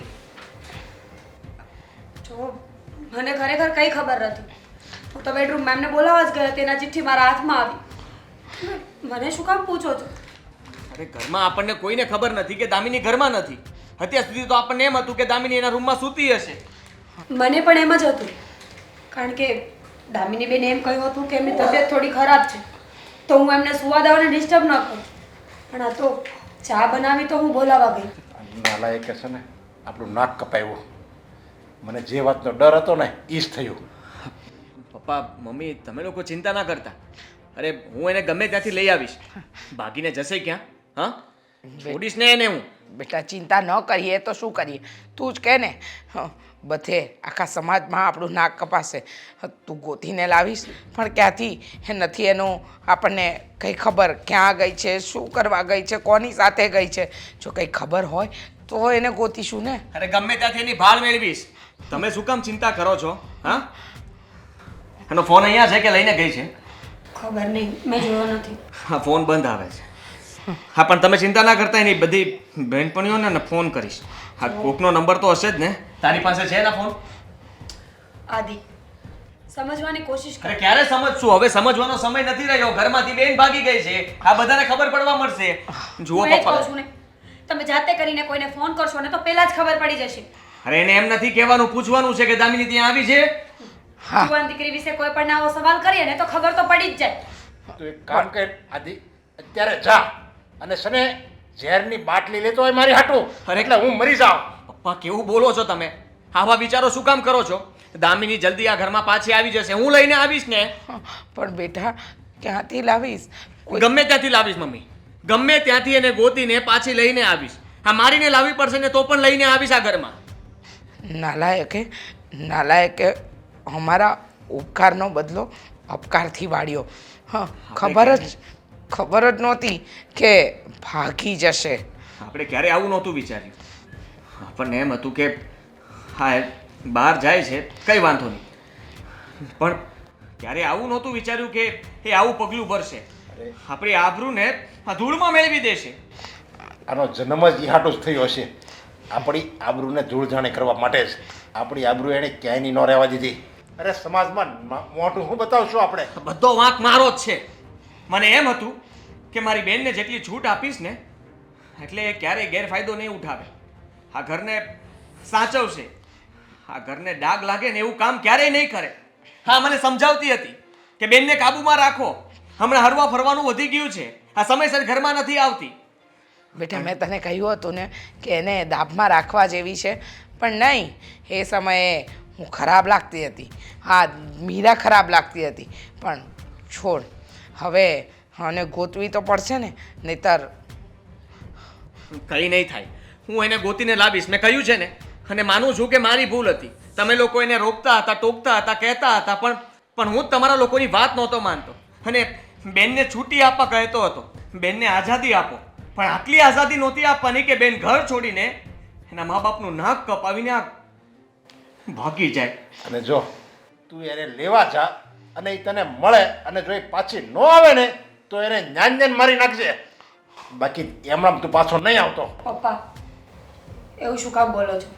જો મને ખરેખર કઈ ખબર નથી. હું તો બેડરૂમમાં એમને બોલાવવા જ ગઈ હતી, એના ચિઠ્ઠી મારા હાથમાં આવી. મને શું કામ પૂછો છો? અરે ઘરમાં આપણને કોઈને ખબર નથી કે દામિની ઘરમાં નથી. અત્યાર સુધી તો આપણને એમ હતું કે દામિની એના રૂમમાં સૂતી હશે. મને પણ એમ જ હતું, કારણ કે દામિની બેન એમ કહ્યું હતું કે એમની તબિયત થોડી ખરાબ છે, તો હું એમને સુવા દઉં અને ડિસ્ટર્બ ન કરું. પણ આ તો ચા બનાવી તો હું બોલાવા ગઈ. નાલાયકે છે ને આપણું નાક કપાવ્યું. મને જે વાતનો ડર હતો ને એ જ થયું. પપ્પા મમ્મી તમે લોકો ચિંતા ના કરતા. અરે હું એને ગમે ત્યાંથી લઈ આવીશ. ભાગીને જશે ક્યાં? હા, છોડીશ ને એને હું. બેટા ચિંતા ન કરીએ તો શું કરીએ? તું જ કહે ને. બધે આખા સમાજમાં આપણું નાક કપાશે. તું ગોતીને લાવીશ પણ ક્યાંથી? નથી એનું આપણને કંઈ ખબર ક્યાં ગઈ છે, શું કરવા ગઈ છે, કોની સાથે ગઈ છે. જો કંઈ ખબર હોય તો એને ગોતીશું ને. અરે ગમે ત્યાંથી એની ભાળ મેળવીશ. તમે શું કામ ચિંતા કરો છો? હા, એનો ફોન અહીંયા છે કે લઈને ગઈ છે? ખબર નહીં, મેં જોયો નથી. હા, ફોન બંધ આવે છે. હા, પણ તમે ચિંતા ના કરતા, એની બધી બહેનપણીઓને ને ફોન કરીશ. હા, કોકનો નંબર તો હશે જ ને. તારી પાસે છે ને ફોન? આદિ, સમજવાની કોશિશ કર. અરે ક્યારે સમજશું? હવે સમજવાનો સમય નથી રહ્યો. ઘરમાંથી બેન ભાગી ગઈ છે, આ બધાને ખબર પડવા મળશે. જુઓ હું એ જ કહું પપ્પા, છું ને, તમે જાતે કરીને કોઈને ફોન કરશો ને તો પહેલા જ ખબર પડી જશે. અરે એને એમ નથી કહેવાનું, પૂછવાનું છે કે દામિની ત્યાં આવી છે. હા, જુવાન દીકરી વિશે કોઈ પણ આવો સવાલ કરીએ ને તો ખબર તો પડી જ જાય. તું એક કામ કર આદિ, અત્યારે જા અને સને ઝેરની બાટલી લેતો હોય મારી હાટું. અરે એટલે હું મરી જાઉં. પપ્પા કેવું બોલો છો તમે? આવા વિચારો શું કામ કરો છો? દામિની જલ્દી આ ઘરમાં પાછી આવી જશે. હું લઈને આવીશ ને. પણ બેટા ક્યાંથી લાવીશ? ગમે ત્યાંથી લાવીશ મમ્મી. ગમે ત્યાંથી એને ગોતીને પાછી લઈને આવીશ. હા, મારીને લાવવી પડશે ને તો પણ લઈને આવીશ આ ઘરમાં. નાલાયકે અમારા ઉપકારનો બદલો અપકારથી વાળ્યો. હા, ખબર જ નહોતી કે ભાગી જશે. આપણે ક્યારે આવું નહોતું વિચાર્યું. આપણને એમ હતું કે હા એ બહાર જાય છે કંઈ વાંધો નહીં, પણ ક્યારે આવું નહોતું વિચાર્યું કે એ આવું પગલું ભરશે. આપણી આબરૂને આ ધૂળમાં મેળવી દેશે. આનો જન્મ જ હાટું જ થયો હશે. આપણી આબરૂને ધૂળ જાણે કરવા માટે જ. આપણી આબરૂ એણે ક્યાંયની ન રહેવા દીધી. અરે સમાજમાં મોટું શું બતાવશું આપણે? બધો વાંક મારો જ છે. મને એમ હતું કે મારી બેનને જેટલી છૂટ આપીશ ને એટલે એ ક્યારેય ગેરફાયદો નહીં ઉઠાવે. આ ઘરને સાચવશે. આ ઘરને ડાઘ લાગે ને એવું કામ ક્યારેય નહીં કરે. હા, મને સમજાવતી હતી કે બેનને કાબૂમાં રાખો, હમણાં હરવા ફરવાનું વધી ગયું છે, આ સમયસર ઘરમાં નથી આવતી. બેટા મેં તને કહ્યું હતું ને કે એને દાબમાં રાખવા જેવી છે, પણ નહીં. એ સમયે હું ખરાબ લાગતી હતી. હા, મીરા ખરાબ લાગતી હતી. પણ છોડ, હવે આને ગોતવી તો પડશે ને, નહીતર કંઈ નહીં થાય. હું એને ગોતીને લાવીશ, મેં કહ્યું છે ને. અને માનું છું કે મારી ભૂલ હતી. તમે લોકો એને રોકતા હતા, ટોકતા હતા, કહેતા હતા, પણ હું જ તમારા લોકોની વાત નહોતો માનતો અને બેનને છૂટી આપવા કહેતો હતો. બેનને આઝાદી આપો, પણ આટલી આઝાદી નહોતી આપવાની કે બેન ઘર છોડીને એના મા બાપનું નાક કપાવીને આ ભાગી જાય. અને જો તું એને લેવા જા અને એ તને મળે અને જો એ પાછી ન આવે ને તો એને જ્ઞાન મારી નાખજે. બાકી એમણામ તું પાછો નહીં આવતો. પપ્પા, એવું શું કામ બોલો છો?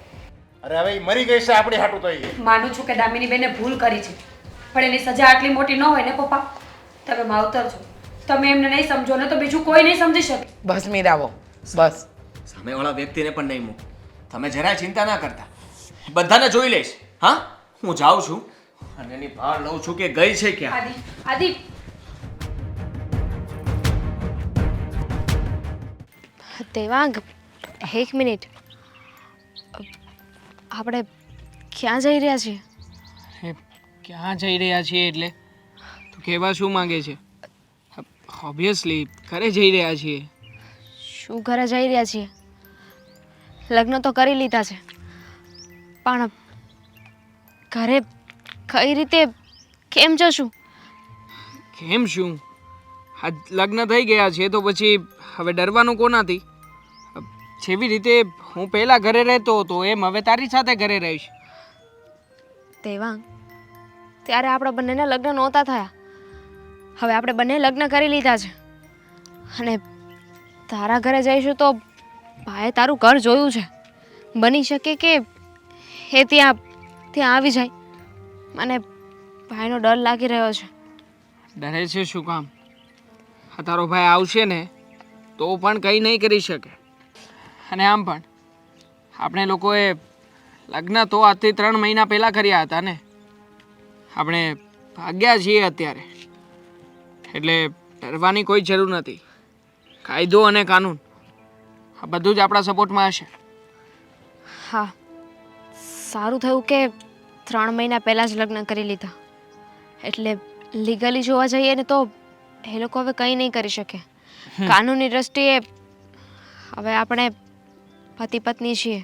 અરે હવે એ મરી ગઈ છે આપણી હાટું તો એ. માનું છું કે દામિની બેને ભૂલ કરી છે, પણ એની સજા આટલી મોટી ન હોય ને પપ્પા. તમે માવતર છો, તમે એમને નહીં સમજો ને તો બીજું કોઈ નહીં સમજી શકે. બસ મીરાવો, બસ. સામેવાળા વ્યક્તિને પણ નહીં મૂક. તમે જરાય ચિંતા ના કરતા, બધાને જોઈ લઈશ. હા, હું જાઉં છું અને એની ભાળ લઉં છું કે ગઈ છે ક્યાં. આદિ, દેવાંગ, એક મિનિટ. આપણે ક્યાં જઈ રહ્યા છીએ? એ ક્યાં જઈ રહ્યા છીએ એટલે તું કહેવા શું માંગે છે? ઓબ્વિયસલી ઘરે જઈ રહ્યા છીએ. શું ઘરે જઈ રહ્યા છીએ? લગ્ન તો કરી લીધા છે, પણ ઘરે કઈ રીતે કેમ જશું? કેમ શું? આ લગ્ન થઈ ગયા છે તો પછી હવે ડરવાનું કોનાથી? જેવી રીતે હું પહેલા ઘરે રહેતો હતો એમ હવે તારી સાથે ઘરે રહીશ. દેવાંગ, ત્યારે આપણા બંનેના લગ્ન નહોતા થયા. હવે આપણે બંને લગ્ન કરી લીધા છે અને તારા ઘરે જઈશું તો ભાઈએ તારું ઘર જોયું છે. બની શકે કે એ ત્યાં આવી જાય. મને ભાઈનો ડર લાગી રહ્યો છે. ડરે છે શું કામ? આ તારો ભાઈ આવશે ને તો પણ કંઈ નહીં કરી શકે. અને આમ પણ આપણે લોકોએ લગ્ન તો આજથી 3 મહિના પહેલાં કર્યા હતા ને. આપણે ભાગ્યા છીએ અત્યારે, એટલે ડરવાની કોઈ જરૂર નથી. કાયદો અને કાનૂન આ બધું જ આપણા સપોર્ટમાં હશે. હા, સારું થયું કે 3 મહિના પહેલાં જ લગ્ન કરી લીધા. એટલે લીગલી જોવા જઈએ ને તો એ લોકો હવે કંઈ નહીં કરી શકે. કાનૂની દ્રષ્ટિએ હવે આપણે પતિ પત્ની છીએ.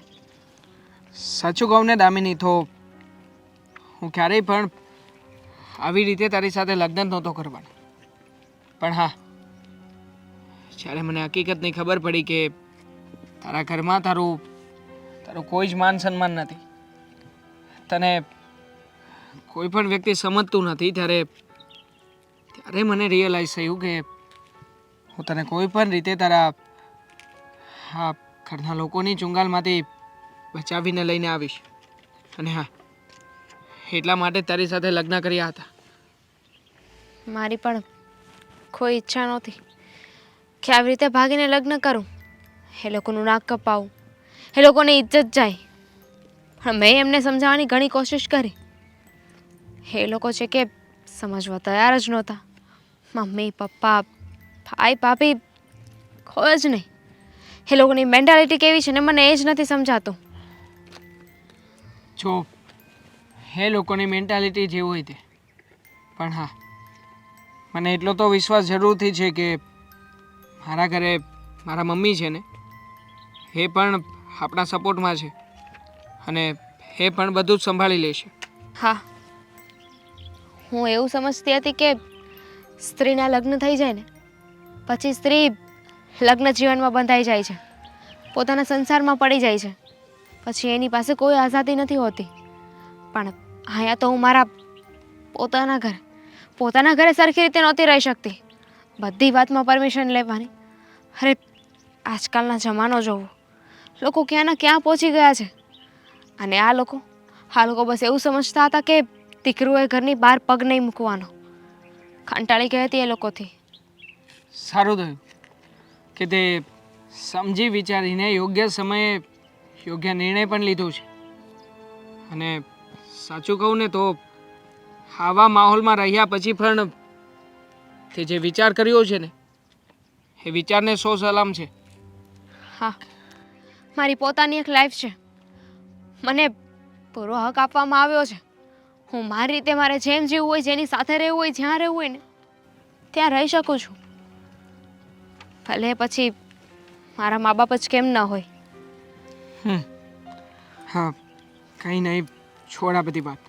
સાચું કહું ને દામિની, તો હું ક્યારેય પણ આવી રીતે તારી સાથે લગ્ન નહોતો કરવાનો. પણ હા, જ્યારે મને હકીકતની ખબર પડી કે તારા ઘરમાં તારું કોઈ જ માન સન્માન નથી, તને કોઈ પણ વ્યક્તિ સમજતું નથી, ત્યારે મને રિયલાઇઝ થયું કે હું તને કોઈ પણ રીતે તારા હા ઘરના લોકોની ચુંગાલમાંથી બચાવીને લઈને આવીશ. અને હા, એટલા માટે તારી સાથે લગ્ન કર્યા હતા. મારી પણ કોઈ ઈચ્છા નહોતી કે આવી રીતે ભાગીને લગ્ન કરું, એ લોકોનું નાક કપાવું, એ લોકોની ઇજ્જત જાય. પણ મેં એમને સમજાવવાની ઘણી કોશિશ કરી. એ લોકો છે કે સમજવા તૈયાર જ નહોતા. મમ્મી પપ્પા ભાઈ ભાભી કોઈ જ નહીં. એ લોકોની મેન્ટાલિટી કેવી છે ને મને એ જ નથી સમજાતું. જો એ લોકોની મેન્ટાલિટી જે હોય તે, પણ હા, મને એટલો તો વિશ્વાસ જરૂરથી છે કે મારા ઘરે મારા મમ્મી છે ને એ પણ આપણા સપોર્ટમાં છે અને એ પણ બધું જ સંભાળી લેશે. હા, હું એવું સમજતી હતી કે સ્ત્રીના લગ્ન થઈ જાય ને પછી સ્ત્રી લગ્ન જીવનમાં બંધાઈ જાય છે, પોતાના સંસારમાં પડી જાય છે, પછી એની પાસે કોઈ આઝાદી નથી હોતી. પણ અહીંયા તો હું મારા પોતાના ઘરે સરખી રીતે નહોતી રહી શકતી. બધી વાતમાં પરમિશન લેવાની. અરે આજકાલના જમાનો જોવો, લોકો ક્યાંના ક્યાં પહોંચી ગયા છે. અને આ લોકો બસ એવું સમજતા હતા કે દીકરીઓએ ઘરની બહાર પગ નહીં મૂકવાનો. કંટાળી ગઈ હતી એ લોકોથી. સારું થયું કે તે સમજી વિચારીને યોગ્ય સમયે યોગ્ય નિર્ણય પણ લીધો છે. અને સાચું કહું ને તો આવા માહોલમાં રહ્યા પછી પણ તે જે વિચાર કર્યો છે ને એ વિચારને 100 સલામ છે. હા, મારી પોતાની એક લાઈફ છે, મને પૂરો હક આપવામાં આવ્યો છે. હું મારી રીતે મારે જેમ જીવવું હોય, જેની સાથે રહેવું હોય, જ્યાં રહેવું હોય ને ત્યાં રહી શકું છું. ભલે પછી મારા મા બાપ જ કેમ ન હોય. હા, કંઈ નહીં, છોડ આ બધી વાત.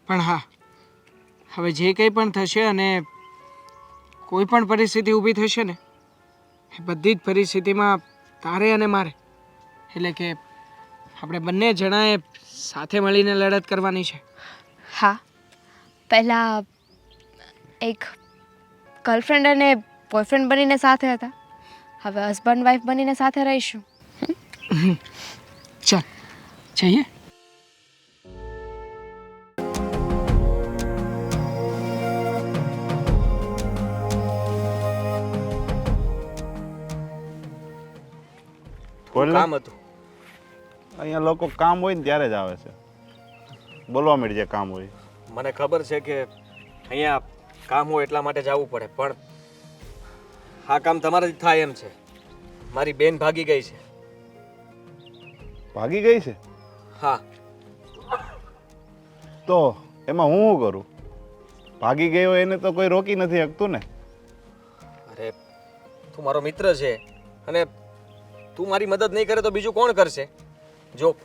પણ હા, હવે જે કંઈ પણ થશે અને કોઈ પણ પરિસ્થિતિ ઊભી થશે ને એ બધી જ પરિસ્થિતિમાં તારે અને મારે એટલે કે આપણે બંને જણાએ સાથે મળીને લડત કરવાની છે. હા, પહેલાં એક ગર્લફ્રેન્ડ અને બોયફ્રેન્ડ બનીને સાથે હતા, હવે હસબન્ડ વાઈફ બનીને સાથે રહીશું. ચાલ જઈએ. બોલ ને. કામ હતું. અહીંયા લોકો કામ હોય ને ત્યારે જ આવે છે. બોલવા માંડી જે કામ હોય. મને ખબર છે કે અહીંયા કામ હોય એટલા માટે જવું પડે, પણ આ કામ તમારાથી થાય એમ છે. મારી બેન ભાગી ગઈ છે. ભાગી ગઈ છે હા, તો એમાં હું શું કરું? ભાગી ગયો એને તો કોઈ રોકી નથી શકતું ને. તું મારો મિત્ર છે અને તું મારી મદદ નહીં કરે તો બીજું કોણ કરશે? જો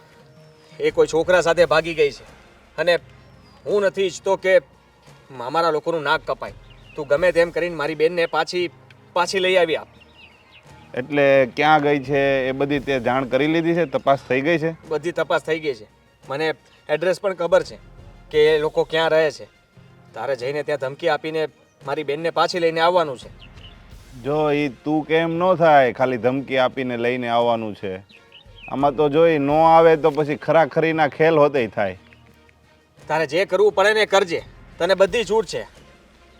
એ કોઈ છોકરા સાથે ભાગી ગઈ છે અને હું નથી ઈચ્છતો કે અમારા લોકોનું નાક કપાય. તું ગમે તેમ કરીને મારી બેનને પાછી લઈ આવી આપ. એટલે ક્યાં ગઈ છે એ બધી તે જાણ કરી લીધી છે? તપાસ થઈ ગઈ છે? બધી તપાસ થઈ ગઈ છે. મને એડ્રેસ પણ ખબર છે કે એ લોકો ક્યાં રહે છે. તારે જઈને ત્યાં ધમકી આપીને મારી બેનને પાછી લઈને આવવાનું છે. જો એ તું કેમ ન થાય, ખાલી ધમકી આપીને લઈને આવવાનું છે. આમાં તો જો એ ન આવે તો પછી ખરાખરીના ખેલ હોતે થાય. તારે જે કરવું પડે ને એ કરજે, તને બધી છૂટ છે.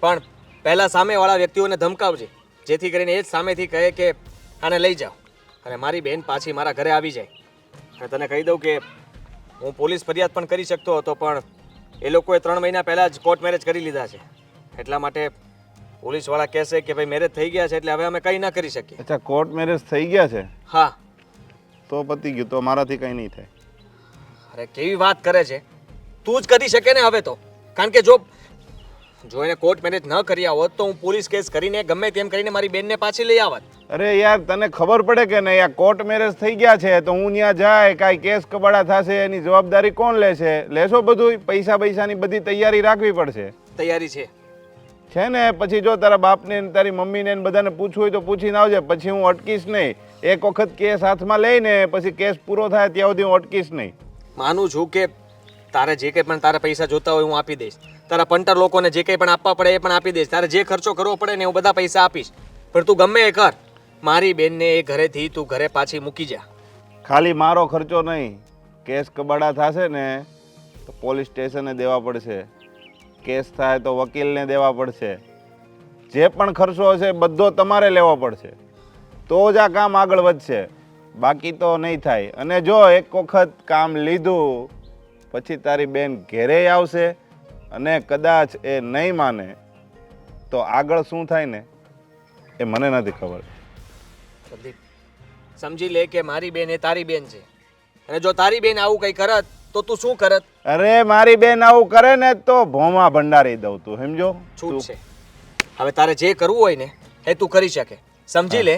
પણ પહેલાં સામેવાળા વ્યક્તિઓને ધમકાવજે, જેથી કરીને એ જ સામેથી કહે કે આને લઈ જાઓ અને મારી બેન પાછી મારા ઘરે આવી જાય. અને તને કહી દઉં કે હું પોલીસ ફરિયાદ પણ કરી શકતો હતો, પણ એ લોકોએ 3 મહિના પહેલાં જ કોર્ટ મેરેજ કરી લીધા છે. એટલા માટે પોલીસવાળા કહેશે કે ભાઈ મેરેજ થઈ ગયા છે એટલે હવે અમે કંઈ ના કરી શકીએ. અચ્છા, કોર્ટ મેરેજ થઈ ગયા છે? હા. તો પતી ગયું, તો મારાથી કંઈ નહીં થાય. અરે કેવી વાત કરે છે, તું જ કરી શકે ને હવે તો. કારણ કે જો એને કોર્ટ મેરેજ ન કર્યા હોત તો હું પોલીસ કેસ કરીને ગમે તેમ કરીને મારી બેનને પાછી લઈ આવત. અરે યાર, તને ખબર પડે કે નહીં? આ કોર્ટ મેરેજ થઈ ગયા છે તો હું ત્યાં જાય કાંઈ કેસ કબાડા થશે એની જવાબદારી કોણ લેશે? લેશો બધું? પૈસાની બધી તૈયારી રાખવી પડશે. તૈયારી છે ને? પછી જો તારા બાપને ને તારી મમ્મીને ને બધાને પૂછવું હોય તો પૂછીને આવજે. પછી હું અટકીશ નહીં. એક વખત કેસ હાથમાં લઈને પછી કેસ પૂરો થાય ત્યાં સુધી હું અટકીશ નહીં. માનું છું કે તારે જે કંઈ પણ તારા પૈસા જોતા હોય હું આપી દઈશ. તારા પંટર લોકોને જે કંઈ પણ આપવા પડે એ પણ આપી દઈશ. તારે જે ખર્ચો કરવો પડે ને હું બધા પૈસા આપીશ. પણ તું ગમે એ કર, મારી બેનને એ ઘરેથી તું ઘરે પાછી મૂકી જા. ખાલી મારો ખર્ચો નહીં, કેસ કબાડા થશે ને તો પોલીસ સ્ટેશને દેવા પડશે. કેસ થાય તો વકીલને દેવા પડશે. જે પણ ખર્ચો હશે બધો તમારે લેવો પડશે. તો જ આ કામ આગળ વધશે, બાકી તો નહીં થાય. અને જો એક વખત કામ લીધું પછી તારી બેન ઘેરે આવશે અને કદાચ એ નહીં માને તો આગળ શું થાય ને એ મને નથી ખબર. સંદીપ, સમજી લે કે મારી બેન એ તારી બેન છે અને જો તારી બેન આવું કંઈ કરત તો તું શું કરત? અરે મારી બેન આવું કરે ને તો ભોમાં ભંડારી દઉં. તું સમજો? છૂટ છે. હવે તારે જે કરવું હોય ને એ તું કરી શકે. સમજી લે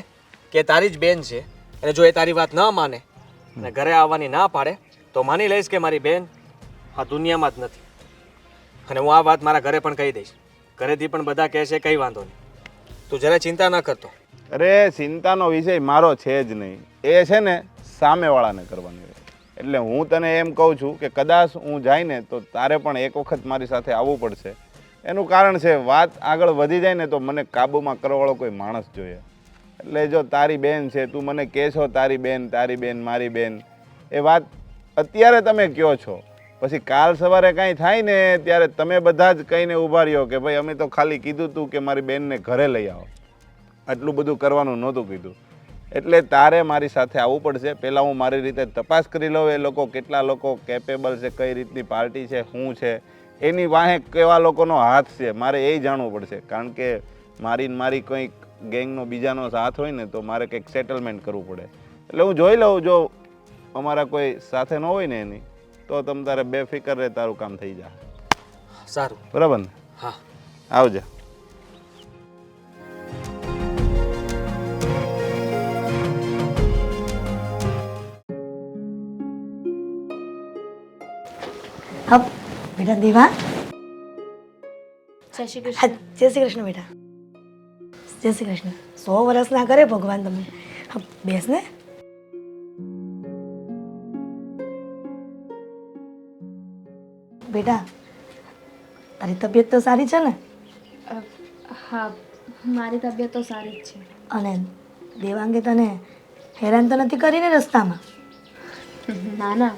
કે તારી જ બેન છે અને જો એ તારી વાત ન માને અને ઘરે આવવાની ના પાડે તો માની લઈશ કે મારી બેન આ દુનિયામાં જ નથી. અને હું આ વાત મારા ઘરે પણ કહી દઈશ. ઘરેથી પણ બધા કહેશે કંઈ વાંધો નહીં, તું જરા ચિંતા ન કરતો. અરે ચિંતાનો વિષય મારો છે જ નહીં. એ છે ને સામેવાળાને કરવાની હોય. એટલે હું તને એમ કહું છું કે કદાચ હું જાય ને તો તારે પણ એક વખત મારી સાથે આવવું પડશે. એનું કારણ છે વાત આગળ વધી જાય ને તો મને કાબૂમાં કરવાવાળો કોઈ માણસ જોઈએ. એટલે જો તારી બેન છે, તું મને કહે છો તારી બેન મારી બેન, એ વાત અત્યારે તમે કહો છો, પછી કાલ સવારે કાંઈ થાય ને ત્યારે તમે બધા જ કહીને ઊભા રહ્યો કે ભાઈ અમે તો ખાલી કીધું હતું કે મારી બેનને ઘરે લઈ આવો, આટલું બધું કરવાનું નહોતું કીધું. એટલે તારે મારી સાથે આવવું પડશે. પહેલાં હું મારી રીતે તપાસ કરી લઉં એ લોકો કેટલા લોકો કેપેબલ છે, કઈ રીતની પાર્ટી છે, શું છે, એની વાહે કેવા લોકોનો હાથ છે, મારે એ જાણવું પડશે. કારણ કે મારી કંઈક ગેંગનો બીજાનો હાથ હોય ને તો મારે કંઈક સેટલમેન્ટ કરવું પડે. એટલે હું જોઈ લઉં, જો અમારા કોઈ સાથે ન હોય ને એની તો તમ તારે બેફિકર રહે, તારું કામ થઈ જાય. સારું, બરાબર ને? હા, આવજે. હા બેટા દેવા. જય શ્રી કૃષ્ણ. હા, જય શ્રી કૃષ્ણ બેટા. જય શ્રી કૃષ્ણ. 100 વર્ષના કરે ભગવાન તમને. હા બેસ ને. બેટા તારી તબિયત તો સારી છે ને? હા, મારી તબિયત તો સારી જ છે. અને દેવાંગે તને હેરાન તો નથી કરીને રસ્તામાં? ના ના,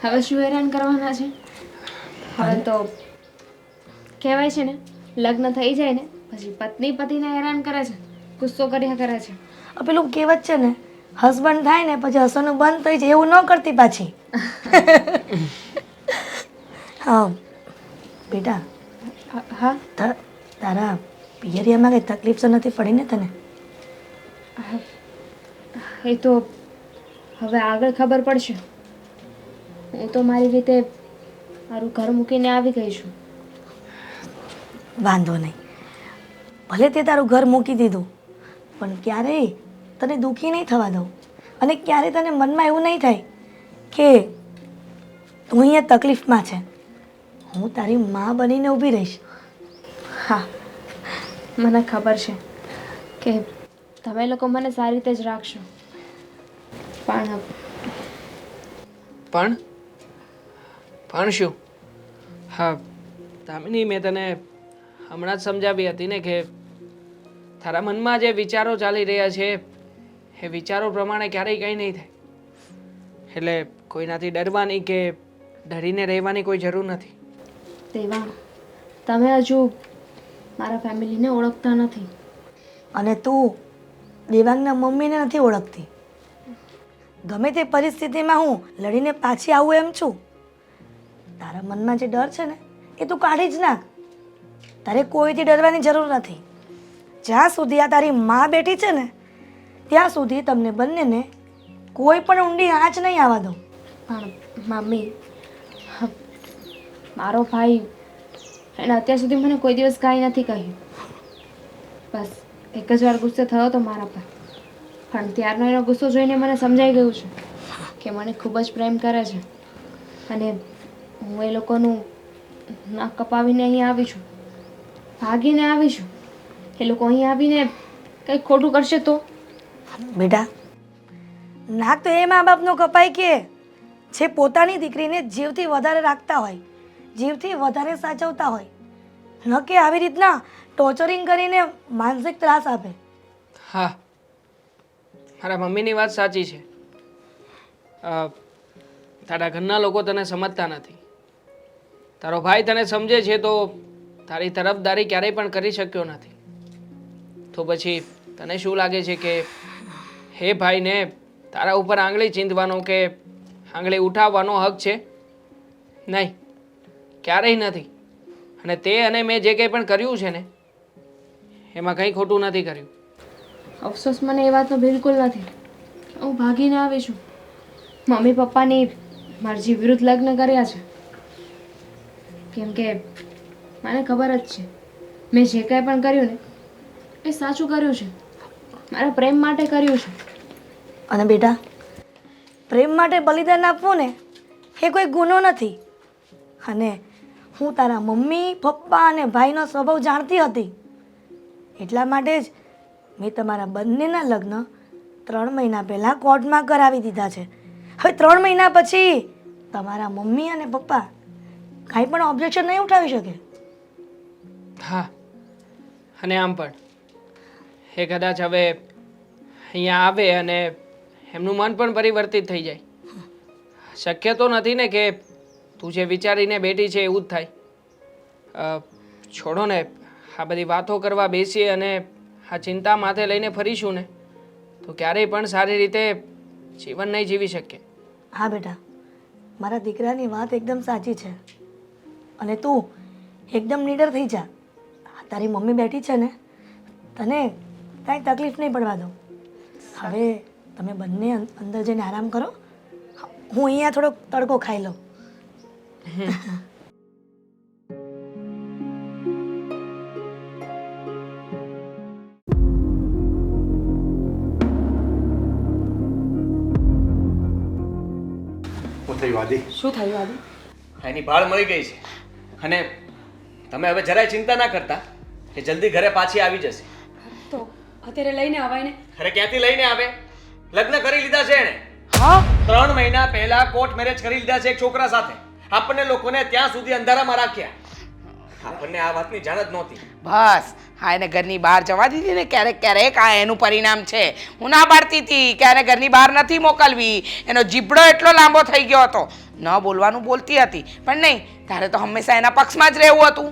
હવે શું હેરાન કરવાના છે? હવે તો કહેવાય છે ને, લગ્ન થઈ જાય ને પછી પત્ની પતિને હેરાન કરે છે, ગુસ્સો કર્યા કરે છે. પેલું કહેવત છે ને, હસબન્ડ થાય ને પછી હસવાનું બંધ થઈ જાય, એવું ન કરતી પાછી. હા બેટા. હા, તારા પિયરિયામાં કંઈ તકલીફ તો નથી પડી ને તને? એ તો હવે આગળ ખબર પડશે. હું તો મારી રીતે મારું ઘર મૂકીને આવી ગઈ છું. વાંધો નહીં, ભલે તે તારું ઘર મૂકી દીધું પણ ક્યારેય તને દુઃખી નહીં થવા દઉં અને ક્યારેય તને મનમાં એવું નહીં થાય કે તું અહીંયા તકલીફમાં છે. હું તારી માં બનીને ઊભી રહીશ. હા, મને ખબર છે કે તમે લોકો મને સારી રીતે જ રાખશો, પણ પણ શું? હા દામિની, મેં તને હમણાં જ સમજાવી હતી ને કે તારા મનમાં જે વિચારો ચાલી રહ્યા છે એ વિચારો પ્રમાણે ક્યારેય કંઈ નહીં થાય. એટલે કોઈનાથી ડરવાની કે ડરીને રહેવાની કોઈ જરૂર નથી. દેવાંગ, તમે હજુ મારા ફેમિલીને ઓળખતા નથી. અને તું દેવાંગના મમ્મીને નથી ઓળખતી. ગમે તે પરિસ્થિતિમાં હું લડીને પાછી આવું એમ છું. તારા મનમાં જે ડર છે ને એ તું કાઢી જ નાખ. તારે કોઈથી ડરવાની જરૂર નથી. જ્યાં સુધી આ તારી માં બેઠી છે ને ત્યાં સુધી તમને બંનેને કોઈ પણ ઊંડી આંચ નહીં આવવા દઉં. પણ મમ્મી, મારો ભાઈ એને અત્યાર સુધી મને કોઈ દિવસ કાંઈ નથી કહ્યું. બસ એક જ વાર ગુસ્સે થયો તો મારા પર, પણ ત્યારનો એનો ગુસ્સો જોઈને મને સમજાઈ ગયું છે કે મને ખૂબ જ પ્રેમ કરે છે અને હું એ લોકોનું નાક કપાવીને અહીં આવી છું, ભાગીને આવી છું. એ લોકો અહીં આવીને કંઈક ખોટું કરશે તો? બેટા, નાક તો એ મા બાપનો કપાય કે જે પોતાની દીકરીને જીવથી વધારે રાખતા હોય, જીવથી વધારે સાચવતા હોય, ન કે આવી રીતના ટોર્ચરિંગ કરીને માનસિક ત્રાસ આપે. હા, મારા મમ્મીની વાત સાચી છે. તારા ઘરના લોકો તને સમજતા નથી. તારો ભાઈ તને સમજે છે તો તારી તરફદારી ક્યારેય પણ કરી શક્યો નથી. તો પછી તને શું લાગે છે કે હે ભાઈને તારા ઉપર આંગળી ચીંધવાનો કે આંગળી ઉઠાવવાનો હક છે? નહીં, ક્યારેય નથી. અને તે અને મેં જે કંઈ પણ કર્યું છે ને એમાં કંઈ ખોટું નથી કર્યું. અફસોસ મને એ વાતનો બિલકુલ નથી. હું ભાગીને આવી છું. મમ્મી પપ્પાની મરજી વિરુદ્ધ લગ્ન કર્યા છે, કેમ કે મને ખબર જ છે મેં જે કાંઈ પણ કર્યું ને એ સાચું કર્યું છે, મારા પ્રેમ માટે કર્યું છે. અને બેટા, પ્રેમ માટે બલિદાન આપવું ને એ કોઈ ગુનો નથી. અને હું તારા મમ્મી પપ્પા અને ભાઈનો સ્વભાવ જાણતી હતી, એટલા માટે જ મેં તમારા બંનેના લગ્ન 3 મહિના પહેલાં કોર્ટમાં કરાવી દીધા છે. હવે 3 મહિના પછી તમારા મમ્મી અને પપ્પા કાંઈ પણ ઓબ્જેક્શન નહીં ઉઠાવી શકે. હા, અને આમ પણ એ કદાચ હવે અહીંયા આવે અને એમનું મન પણ પરિવર્તિત થઈ જાય. શક્ય તો નથી ને કે તું જે વિચારીને બેઠી છે એવું જ થાય. છોડો ને, આ બધી વાતો કરવા બેસીએ અને આ ચિંતા માથે લઈને ફરીશું ને તો ક્યારેય પણ સારી રીતે જીવન નહીં જીવી શકીએ. હા બેટા, મારા દીકરાની વાત એકદમ સાચી છે. અને તું એકદમ નીડર થઈ જા. તારી મમ્મી બેઠી છે ને, તને કાંઈ તકલીફ નહીં પડવા દઉં. હવે તમે બંને અંદર જઈને આરામ કરો. હું અહીંયા થોડોક તડકો ખાઈ લઉં. શું થયું આદિ? શું થયું આદિ? એની ભાળ મળી ગઈ છે અને તમે હવે જરાય ચિંતા ના કરતા, એ જલ્દી ઘરે પાછી આવી જશે. તો અત્યારે લઈને આવાય ને? અરે ક્યાંથી લઈને આવે? લગ્ન કરી લીધા છે એણે. હા, 3 મહિના પહેલા કોર્ટ મેરેજ કરી લીધા છે એક છોકરા સાથે. આપણને લોકોને ત્યાં સુધી અંધારામાં રાખ્યા. આપણને આ વાતની જાણ જ નહોતી. બસ હા, એને ઘરની બહાર જવા દીધી ને ક્યારેક ક્યારેક આ એનું પરિણામ છે. હું ના પાડતી હતી કે આને ઘરની બહાર નથી મોકલવી. એનો જીભડો એટલો લાંબો થઈ ગયો હતો, ન બોલવાનું બોલતી હતી, પણ નહીં, તારે તો હંમેશા એના પક્ષમાં જ રહેવું હતું.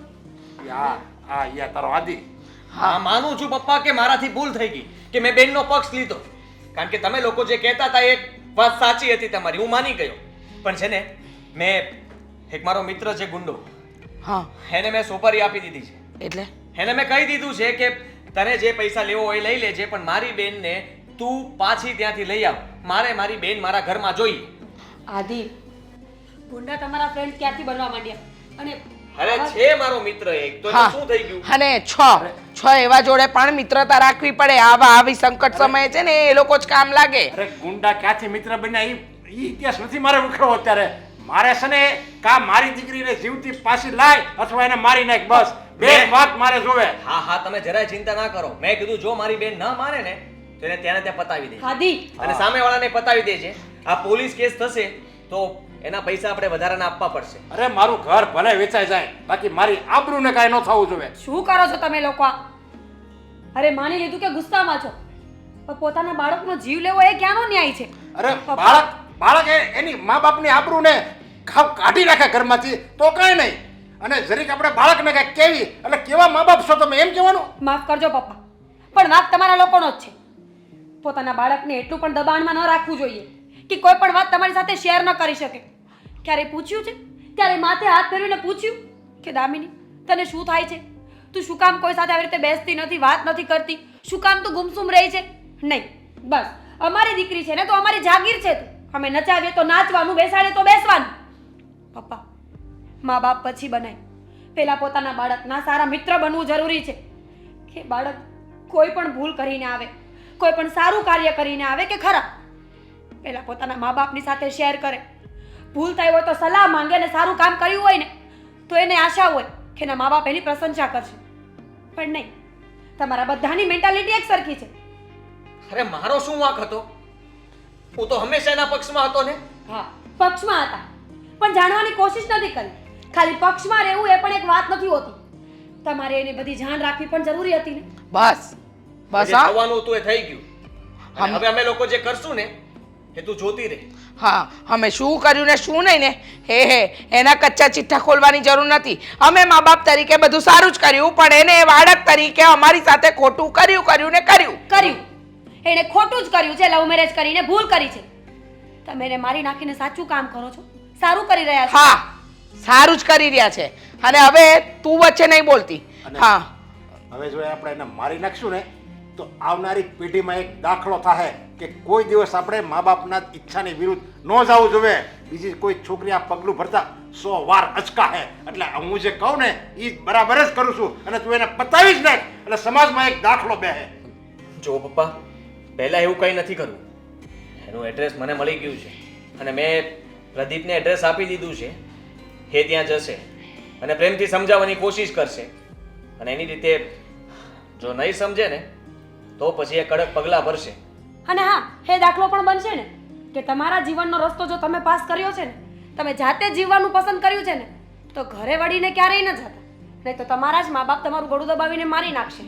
યા તારો આદિ. હા, માનું છું પપ્પા કે મારાથી ભૂલ થઈ ગઈ કે મેં બેનનો પક્ષ લીધો. કારણ કે તમે લોકો જે કહેતા હતા એ વાત સાચી હતી તમારી, હું માની ગયો. પણ છે ને, મેં એક મારો મિત્ર છે ગુંડો, હા, એને મેં સોપારી આપી દીધી છે. એટલે એને મેં કહી દીધું છે કે તને જે પૈસા લેવો હોય લઈ લેજે, પણ મારી બેનને તું પાછી ત્યાંથી લઈ આવ. મારે મારી બેન મારા ઘરમાં જોઈએ. આદિ, ગુંડા તમારા ફ્રેન્ડ ક્યાંથી બનવા માંડ્યા? અને અરે છે મારો મિત્ર એક, તો એનું હા. શું થઈ ગયું? અને 6 એવા જોડે પણ મિત્રતા રાખવી પડે. આવી સંકટ સમયે છે ને એ લોકો જ કામ લાગે. અરે ગુંડા ક્યાંથી મિત્ર બન્યા ઈ ઇતિહાસ નથી મારે ઉખડવો અત્યારે. મારે છે ને કા મારી દીકરીને જીવતી પાછી લાય અથવા એને મારી નાખ, બસ બે વાત મારે જોવે. હા હા, તમે જરાય ચિંતા ના કરો. મેં કીધું જો મારી બેન ન માને ને તો એને ત્યાં ને ત્યાં પતાવી દે હાદી અને સામેવાળાને પતાવી દે છે. આ પોલીસ કેસ થશે તો એના પૈસા આપણે વધારાના આપવા પડશે. અરે મારું ઘર ભલે વેચાઈ જાય, બાકી મારી આબરૂને કાંઈ ન થવું જોઈએ. શું કરો છો તમે લોકો આ? અરે માની લીધું કે ગુસ્સામાં છો, પણ પોતાના બાળકનો જીવ લેવો એ ક્યાંનો ન્યાય છે? અરે બાળક એની મા બાપની આબરૂને કાઢી નાખે ઘરમાંથી તો કાંઈ નહીં. અને જરીક આપણે બાળકને કાંઈક કેવી એટલે કેવા મા બાપ છો તમે એમ કહેવાનું? માફ કરજો પપ્પા, પણ વાંક તમારા લોકોનો જ છે. પોતાના બાળકને એટલું પણ દબાણમાં ન રાખવું જોઈએ કે કોઈ પણ વાત તમારી સાથે શેર ન કરી શકે. ક્યારે પૂછ્યું છે? ત્યારે માથે હાથ ફેરવીને પૂછ્યું કે દામિની તને શું થાય છે? તું શું કામ કોઈ સાથે આવી રીતે બેસતી નથી, વાત નથી કરતી? શું કામ તું ગુમસુમ રહી છે? નહીં, બસ અમારી દીકરી છે ને તો અમારી જાગીર છે. અમે નચાવીએ તો નાચવાનું, બેસાડીએ તો બેસવાનું. પપ્પા, મા બાપ પછી બનાય, પહેલા પોતાના બાળકના સારા મિત્ર બનવું જરૂરી છે. કે બાળક કોઈ પણ ભૂલ કરીને આવે, કોઈ પણ સારું કાર્ય કરીને આવે કે ખરાબ, પહેલા પોતાના મા બાપની સાથે શેર કરે. ભૂલ થઈ હોય તો સલાહ માંગે ને સારું કામ કર્યું હોય ને તો એને આશા હોય કે એના મા બાપ એની પ્રશંસા કરશે. પણ નહીં, તમારા બધાની મેન્ટાલિટી એક સરખી છે. અરે મારો શું વાંક હતો? હું તો હંમેશા એના પક્ષમાં હતો ને. હા, પક્ષમાં હતા, પણ જાણવાની કોશિશ નથી કરી. ખાલી પક્ષમાં રહેવું એ પણ એક વાત નથી હોતી. તમારે એની બધી જાણ રાખવી પણ જરૂરી હતી ને. બસ બસ જે હા થવાનું હતું એ થઈ ગયું. અને હવે અમે લોકો જે કરશું ને એ તું જોતી રહે. હા, અમે શું કર્યું ને શું નહીં ને હે એના કચ્ચા ચિઠ્ઠા ખોલવાની જરૂર નથી. અમે મા બાપ તરીકે બધું સારું જ કર્યું, પણ એને એ બાળક તરીકે અમારી સાથે ખોટું કર્યું ને કર્યું. એણે ખોટું જ કર્યું છે. લવ મેરેજ કરીને ભૂલ કરી છે. તમે એને મારી નાખીને સાચું કામ કરો છો, સારું કરી રહ્યા છો. હા, સારું જ કરી રહ્યા છે. અને હવે તું વચ્ચે નહીં બોલતી. હા, હવે જો આપણે એને મારી નાખશું ને તો આવનારી પેઢીમાં એક દાખલો થાય કે કોઈ દિવસ આપણે મા બાપના ઈચ્છાની વિરુદ્ધ ન જવું જોઈએ. બીજી કોઈ છોકરી આ પગલું ભરતા 100 વાર અચકા હે. એટલે હું જે કહું ને એ બરાબર જ કરું છું અને તું એને પતાવી જ નાખ એટલે સમાજમાં એક દાખલો બેહે. જો પપ્પા, પહેલા એવું કંઈ નથી કરવું. એનું એડ્રેસ મને મળી ગયું છે અને મેં પ્રદીપને એડ્રેસ આપી દીધું છે. એ ત્યાં જશે અને પ્રેમથી સમજાવવાની કોશિશ કરશે. અને એની રીતે જો નહીં સમજે ને તો પછી એ કડક પગલાં ભરશે. અને હા, એ દાખલો પણ બનશે ને કે તમારા જીવનનો રસ્તો જો તમે પાસ કર્યો છે ને, તમે જાતે જીવવાનું પસંદ કર્યું છે ને, તો ઘરે વળીને ક્યારેય ન જતા. નહીં તો તમારા જ મા બાપ તમારું ગળું દબાવીને મારી નાખશે.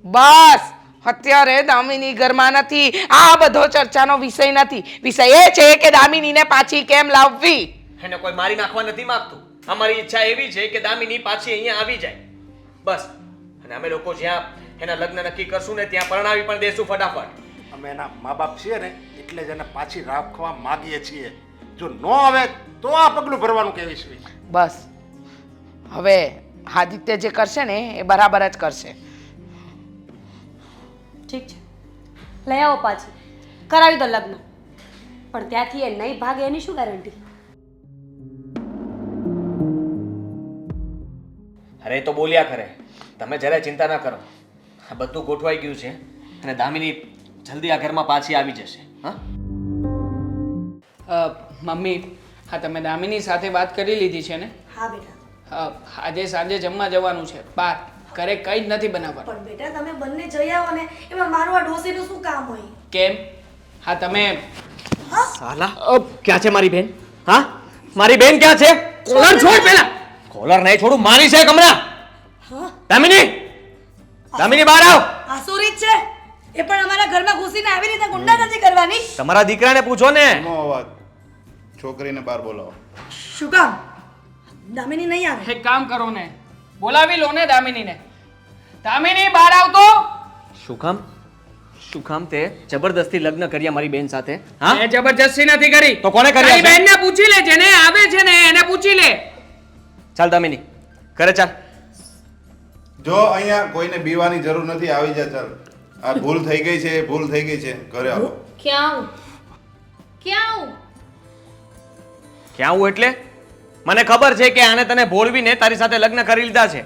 બસ અત્યારે દામિની ઘરમાં નથી. આ બધો ચર્ચાનો વિષય નથી. વિષય એ છે કે દામિનીને પાછી કેમ લાવવી. એને કોઈ મારી નાખવા નથી માંગતું. અમારી ઈચ્છા એવી છે કે દામિની પાછી અહીંયા આવી જાય, બસ. અને અમે લોકો જ્યાં એના લગ્ન નક્કી કરશું ને ત્યાં પરણાવી પણ દેશું ફટાફટ. અમે એના મા બાપ છીએ ને એટલે જ એને પાછી રાખવા માગીએ છીએ. જો ન આવે તો આ પગલું ભરવાનું કહેવીશું. બસ હવે આદિત્ય જે કરશે ને એ બરાબર જ કરશે. ઠીક છે, લઈ આવો પાછી, કરાવી દો લગ્ન. પણ ત્યાંથી એ નહીં ભાગે એની શું ગેરંટી? અરે એ તો બોલ્યા કરે, તમે જરાય ચિંતા ના કરો. આ બધું ગોઠવાઈ ગયું છે અને દામિની જલ્દી આ ઘરમાં પાછી આવી જશે. હા મમ્મી, હા તમે દામિની સાથે વાત કરી લીધી છે ને? હા બેટા. આજે સાંજે જમવા જવાનું છે બહાર, ઘરે કંઈ જ નથી બનાવવાનું. પણ બેટા તમે બંને જઈ આવો ને, એમાં મારું આ ડોસીનું શું કામ હોય? કેમ? હા તમે સાલા ક્યાં છે મારી બેન? હા મારી બેન ક્યાં છે? કોલર છોડ પેલા. કોલર નહીં છોડું, મારી છે કમરા. દામિની, દામિની બહાર આવ. આ શું રીત છે? એ પણ અમારા ઘરમાં ઘૂસીને આવી રીતે ગુંડા નથી કરવાની. તમારા દીકરાને પૂછો ને. એનો અવાજ છોકરીને બહાર બોલાવો. શું કામ? દામિની નહીં આવે? એક કામ કરો ને, બોલાવી લો ને દામિનીને. દામિની બહાર આવતો. શું કામ? શું કામ તે જબરદસ્તી લગ્ન કર્યા મારી બેન સાથે? હા મેં જબરજસ્તી નથી કરી. તો કોને કર્યા તારી છે? બેનને પૂછી લે, જેને આવે છે ને એને પૂછી લે. ચાલ દામિની ઘરે ચાલ. જો અહીંયા કોઈને બીવાની જરૂર નથી, આવી જા ચાલ. આ ભૂલ થઈ ગઈ છે, ભૂલ થઈ ગઈ છે, ઘરે આવો. ક્યાં આવું? ક્યાં હું એટલે? મને ખબર છે કે આને તને ભોળવીને તારી સાથે લગ્ન કરી લીધા છે,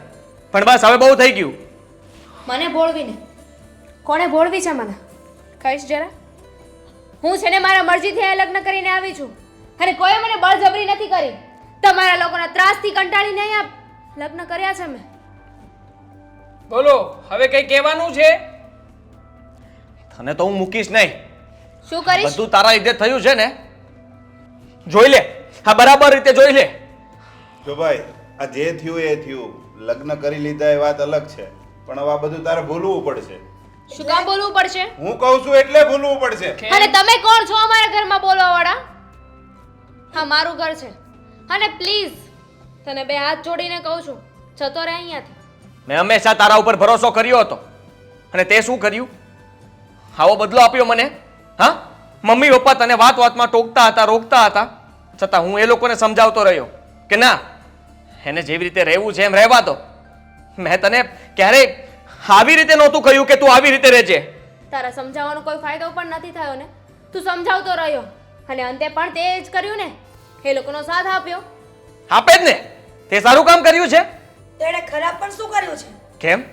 પણ બસ હવે બહુ થઈ ગયું. મને બોળવીને કોણે બોળવી છે મને કહીશ જરા? હું છે ને મારા મરજીથી અહીંયા લગ્ન કરીને આવી છું અને કોઈ મને બળજબરી નથી કરી. તમારા લોકોના ત્રાસથી કંટાળીને અહીંયા લગ્ન કર્યા છે મેં. બોલો હવે કઈ કહેવાનું છે? તને તો હું મૂકીશ નહીં. શું કરીશ? બધું તારા લીધે થયું છે ને. જોઈ લે, હા બરાબર રીતે જોઈ લે. જો ભાઈ આ જે થયું એ થયું, લગ્ન કરી લીધા એ વાત અલગ છે, પણ હવે આ બધું તારે ભૂલવું પડશે. શું કામ બોલવું પડશે? હું કહું છું એટલે ભૂલવું પડશે. અને તમે કોણ છો અમારા ઘરમાં બોલવા વાળા? હા મારું ઘર છે અને પ્લીઝ તને બે હાથ જોડીને કહું છું જતો રહે અહીંયાથી. મેં હંમેશા તારા ઉપર ભરોસો કર્યો હતો અને તે શું કર્યું? આવો બદલો આપ્યો મને? હા, મમ્મી પપ્પા તને વાત વાતમાં ટોકતા હતા, રોકતા હતા, છતાં હું એ લોકોને સમજાવતો રહ્યો કે ના, એને જેવી રીતે રહેવું છે એમ રહેવા દો. મેં તને ક્યારેય આવી રીતે નહોતું કહ્યું કે તું આવી રીતે રહેજે. તારા સમજાવવાનો કોઈ ફાયદો પણ નથી થયો ને. તું સમજાવતો રહ્યો અને અંતે પણ તે જ કર્યું ને, એ લોકોનો સાથ આપ્યો. આપે જ ને, તે સારું કામ કર્યું છે. તેણે ખરાબ પણ શું કર્યું છે? કેમ?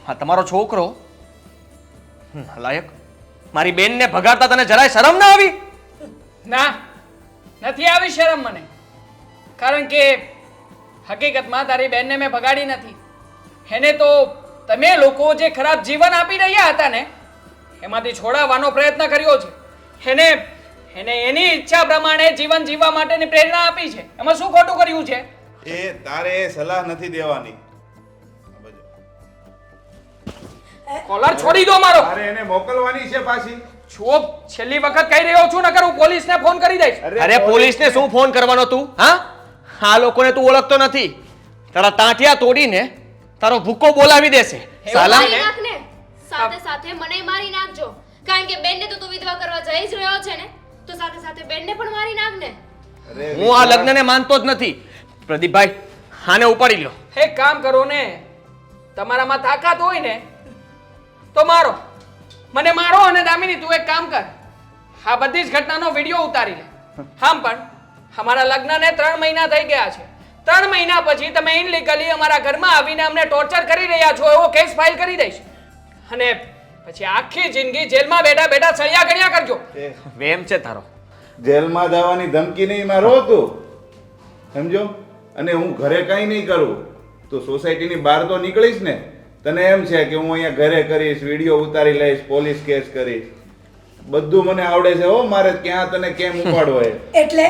હા, તમારો છોકરો લાયક મારી બેનને ભગાડતા તને જરાય શરમ ના આવી? ના, નથી આવી શરમ મને. કારણ કે હકીકતમાં તારી બેનને મેં ભગાડી નથી. એને તો તમે લોકો જે ખરાબ જીવન આપી રહ્યા હતા ને એમાંથી છોડાવવાનો પ્રયત્ન કર્યો છે. એને એની ઈચ્છા પ્રમાણે જીવન જીવવા માટેની પ્રેરણા આપી છે. એમાં શું ખોટું કર્યું છે? એ તારે એ સલાહ નથી દેવાની. કોલર છોડી દો મારો. તારે એને મોકલવાની છે પાછી. છો છેલ્લી વખત કહી રહ્યો છું, નકર હું પોલીસને ફોન કરી દઈશ. અરે પોલીસને શું ફોન કરવાનો તું? હા, આ લોકોને તું ઓળખતો નથી. તારા તાંટિયા તોડીને તારો ભૂકો બોલાવી દેશે. સાલા મારી નાખ ને, સાથે સાથે મને મારી નાખજો. કારણ કે બેનને તો તું વિધવા કરવા જઈ જ રહ્યો છે ને, તો સાથે સાથે બેનને પણ મારી નાખ ને. હું આ લગ્નને માનતો જ નથી. પ્રદીપભાઈ, આને ઉપાડી લ્યો. એક કામ કરો ને, તમારામાં તાકાત હોય ને તો મારો, મને મારો. અને દામિની તું એક કામ કર, આ બધી જ ઘટનાનો વિડીયો ઉતારી લે. આમ પણ અમારા લગ્નને 3 મહિના થઈ ગયા છે. 3 મહિના પછી તમે ઇનલીગલી અમારા ઘરમાં આવીને અમને ટોર્ચર કરી રહ્યા છો એવો કેસ ફાઇલ કરી દઈશ. અને પછી આખી જિંદગી જેલમાં બેઠા બેઠા સળિયા ગણ્યા કરજો. વેમ છે તારો. જેલમાં જવાની ધમકી નહીં મારો તું, સમજો? અને હું ઘરે કંઈ નહીં કરું, તો સોસાયટીની બહાર તો નીકળીશ ને. તને એમ છે કે હું અહીંયા ઘરે કરીશ, વિડીયો ઉતારી લઈશ, પોલીસ કેસ કરીશ, બધું મને આવડે છે. હો, મારે ક્યાં તને કેમ ઉપાડવો એ. એટલે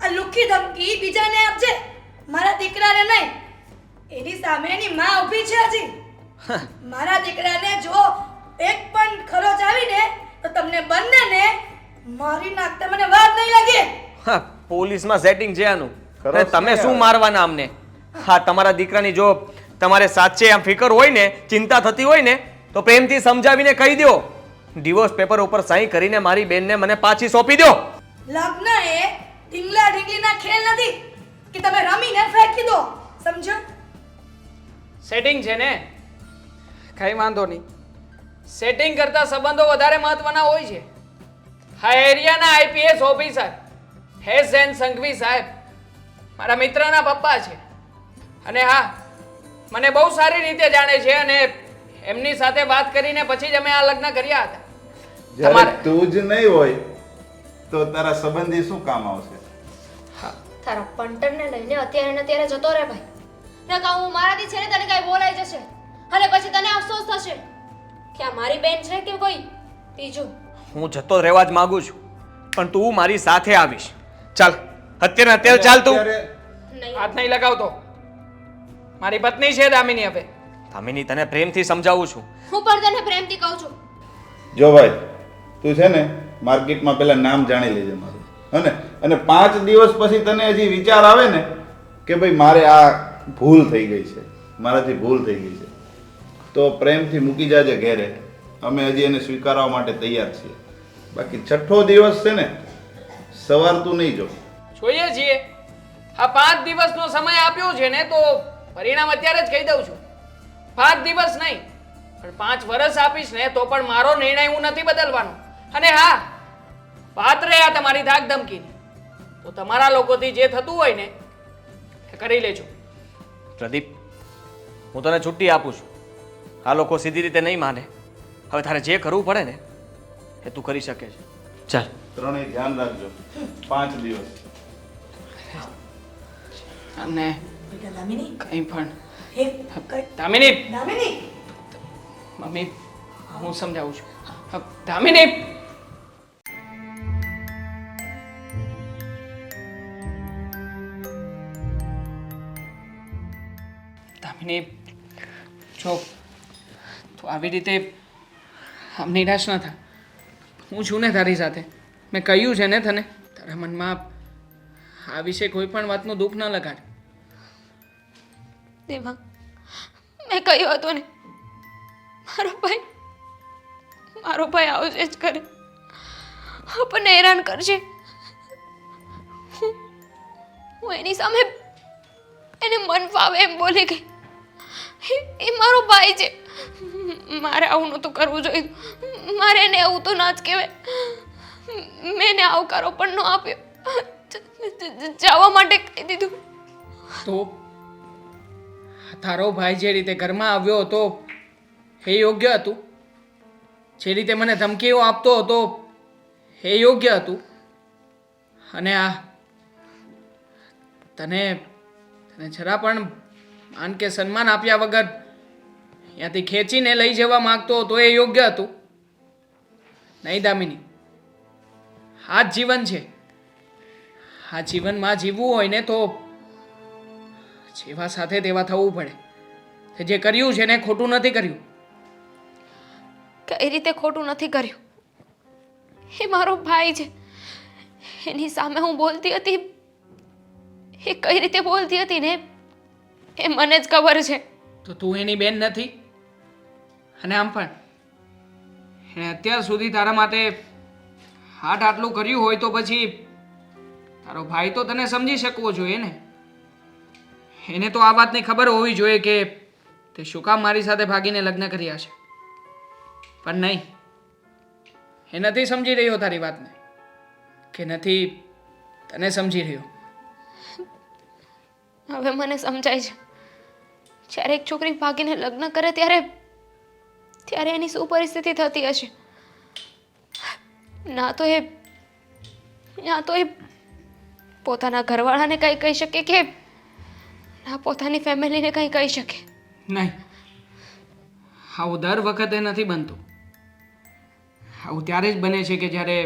આ લુખી ધમકી બીજાને આપજે, મારા દીકરાને નહીં. એની સામે એની માં ઊભી છે હજી. મારા દીકરાને જો એક પણ ખરોચ આવીને તો તમને બંનેને મારી નાખતા મને વાર નહીં લાગે. હા, પોલીસમાં સેટિંગ છે આનું. ખરો અરે તમે છે શું યાર. મારવાના અમને? હા, તમારા દીકરાની જો તમારે સાચે આમ ફિકર હોય ને, ચિંતા થતી હોય ને, તો પ્રેમથી સમજાવીને કહી દો. ડિવોર્સ પેપર ઉપર સહી કરીને મારી બેનને મને પાછી સોંપી દો. લગ્ન એ ઢીંગલા ઢીંગલીના ખેલ નથી કે તમે રમીને ફેંકી દો, સમજો? સેટિંગ છે ને, કઈ વાંધો નહીં. સેટિંગ કરતા સંબંધો વધારે મહત્વના હોય છે. હા, એરિયાના IPS officer S N Sanghavi સાહેબ મારા મિત્રના પપ્પા છે. અને હા, મને બહુ સારી રીતે જાણે છે અને એમની સાથે વાત કરીને પછી જ અમે આ લગ્ન કર્યા હતા. જ્યારે તું જ નહીં હોય તો તારા સંબંધી શું કામ આવશે? તારા પંટરને લઈને અત્યારે ને અત્યારે જતો રહે ભાઈ. નકા હું મારાથી છે ને તને કઈ બોલાઈ જશે અને પછી તને અફસોસ થશે કે આ મારી બેન છે કે કોઈ બીજું. હું જતો રહેવા જ માંગુ છું, પણ તું મારી સાથે આવીશ. ચાલ, અત્યારે અત્યારે ચાલ તું. અત્યારે હાથ નહીં લગાવતો. મારી પત્ની છે દામિની. હવે દામિની, તને પ્રેમથી સમજાવું છું. હું પણ તને પ્રેમથી કહું છું. જો ભાઈ, તું છે ને માર્કેટમાં પેલા નામ જાણી લેજે મારું, હને? અને 5 દિવસ પછી તને હજી વિચાર આવે ને કે ભાઈ મારે આ ભૂલ થઈ ગઈ છે, મારાથી ભૂલ થઈ ગઈ છે, તો પ્રેમથી મૂકી જાજે ઘેરે. અમે હજી એને સ્વીકારવા માટે તૈયાર છીએ. બાકી 6થો દિવસ છે ને, સવારતું નહીં જો. જોઈએ છીએ. આ 5 દિવસનો સમય આપ્યો છે ને, તો પરિણામ અત્યારે જ કહી દઉં છું. 5 દિવસ નહીં પણ 5 વર્ષ આપીશ ને તો પણ મારો નિર્ણય હું નથી બદલવાનો. અને હા, વાત રહી આ તમારી ધાક ધમકીની, તો તમારા લોકોથી જે થતું હોય ને એ કરી લેજો. પ્રદીપ, હું તને છુટ્ટી આપું છું. આ લોકો સીધી રીતે નહીં માને. હવે તારે જે કરવું પડે ને એ તું કરી શકે છે. ચાલ. ત્રણેય ધ્યાન રાખજો. 5 દિવસ. અને બેટા દામિની કંઈ પણ દામિની દામિની મમ્મી હું સમજાવું છું. દામિની દામિની જો તું આવી રીતે આમ નિરાશ ન થા. હું છું ને તારી સાથે. મેં કહ્યું છે ને તને તારા મનમાં આ વિશે કોઈ પણ વાતનું દુઃખ ન લગાડ. દેવાંગ મેં કહ્યું હતું ને મારો ભાઈ આવશે જ કરે, આપણને હેરાન કરશે. હું એની સામે એને મન ફાવે એમ બોલી ગઈ. એ મારો ભાઈ છે, મારે આવું નહોતું કરવું જોઈએ. મારે એને આવું તો ના જ કહેવાય. મેં એને આવકારો પણ ન આપ્યો, જવા માટે કહી દીધું. તો તારો ભાઈ જે રીતે ઘરમાં આવ્યો હતો એ યોગ્ય હતું? જે રીતે મને ધમકીઓ આપતો હતો એ યોગ્ય હતું? અને આ તને જરા પણ માન કે સન્માન આપ્યા વગર અહીંયાથી ખેંચીને લઈ જવા માંગતો હતો એ યોગ્ય હતું? નહીં દામિની, આ જ જીવન છે. આ જીવનમાં જીવવું હોય ને તો જેવા સાથે તેવા થવું પડે. તે જે કર્યું છે ને ખોટું નથી કર્યું. કઈ રીતે ખોટું નથી કર્યું? એ મારો ભાઈ છે, એની સામે હું બોલતી હતી. એ કઈ રીતે બોલતી હતી ને એ મને જ ખબર છે. તો તું એની બેન નથી? અને આમ પણ એણે અત્યાર સુધી તારા માટે આટલું કર્યું હોય તો પછી તારો ભાઈ તો તને સમજી શકવો જોઈએ ને. એને તો આ વાતની ખબર હોવી જોઈએ કે તે શું કામ મારી સાથે ભાગીને લગ્ન કર્યા છે. પણ નહીં, એ નથી સમજી રહ્યો તારી વાતને, કે નથી તને સમજી રહ્યો. હવે મને સમજાય છે, જ્યારે એક છોકરી ભાગીને લગ્ન કરે ત્યારે એની શું પરિસ્થિતિ થતી હશે. ના તો એ પોતાના ઘરવાળાને કંઈ કહી શકે કે ના પોતાની ફેમિલીને કંઈ કહી શકે. નહીં, આવું દર વખતે નથી બનતું. આવું ત્યારે જ બને છે કે જ્યારે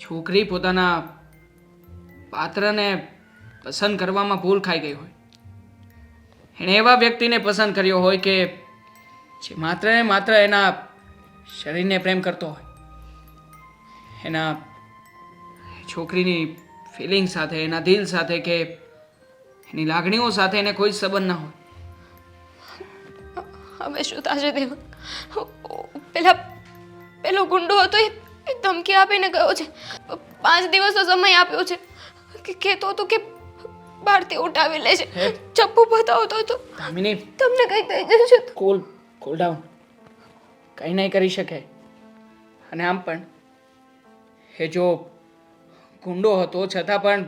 છોકરી પોતાના પાત્રને પસંદ કરવામાં ભૂલ ખાઈ ગઈ હોય. એણે એવા વ્યક્તિને પસંદ કર્યો હોય કે જે માત્ર ને માત્ર એના શરીરને પ્રેમ કરતો હોય, એના છોકરીની ફિલિંગ સાથે, એના દિલ સાથે કે એની લાગણીઓ સાથે એને કોઈ જ સંબંધ ના હોય. હવે શું થશે દેવા? પેલો ગુંડો હતો એ ધમકી આપીને ગયો છે. 5 દિવસનો સમય આપ્યો છે. કહેતો હતો કે બહારથી ઉઠાવી લે છે, ચપ્પુ બતાવતો હતો. દામિની, તમને કંઈ થઈ જશે તો? Cool down. કંઈ નહીં કરી શકે. અને આમ પણ એ જો ગુંડો હતો છતાં પણ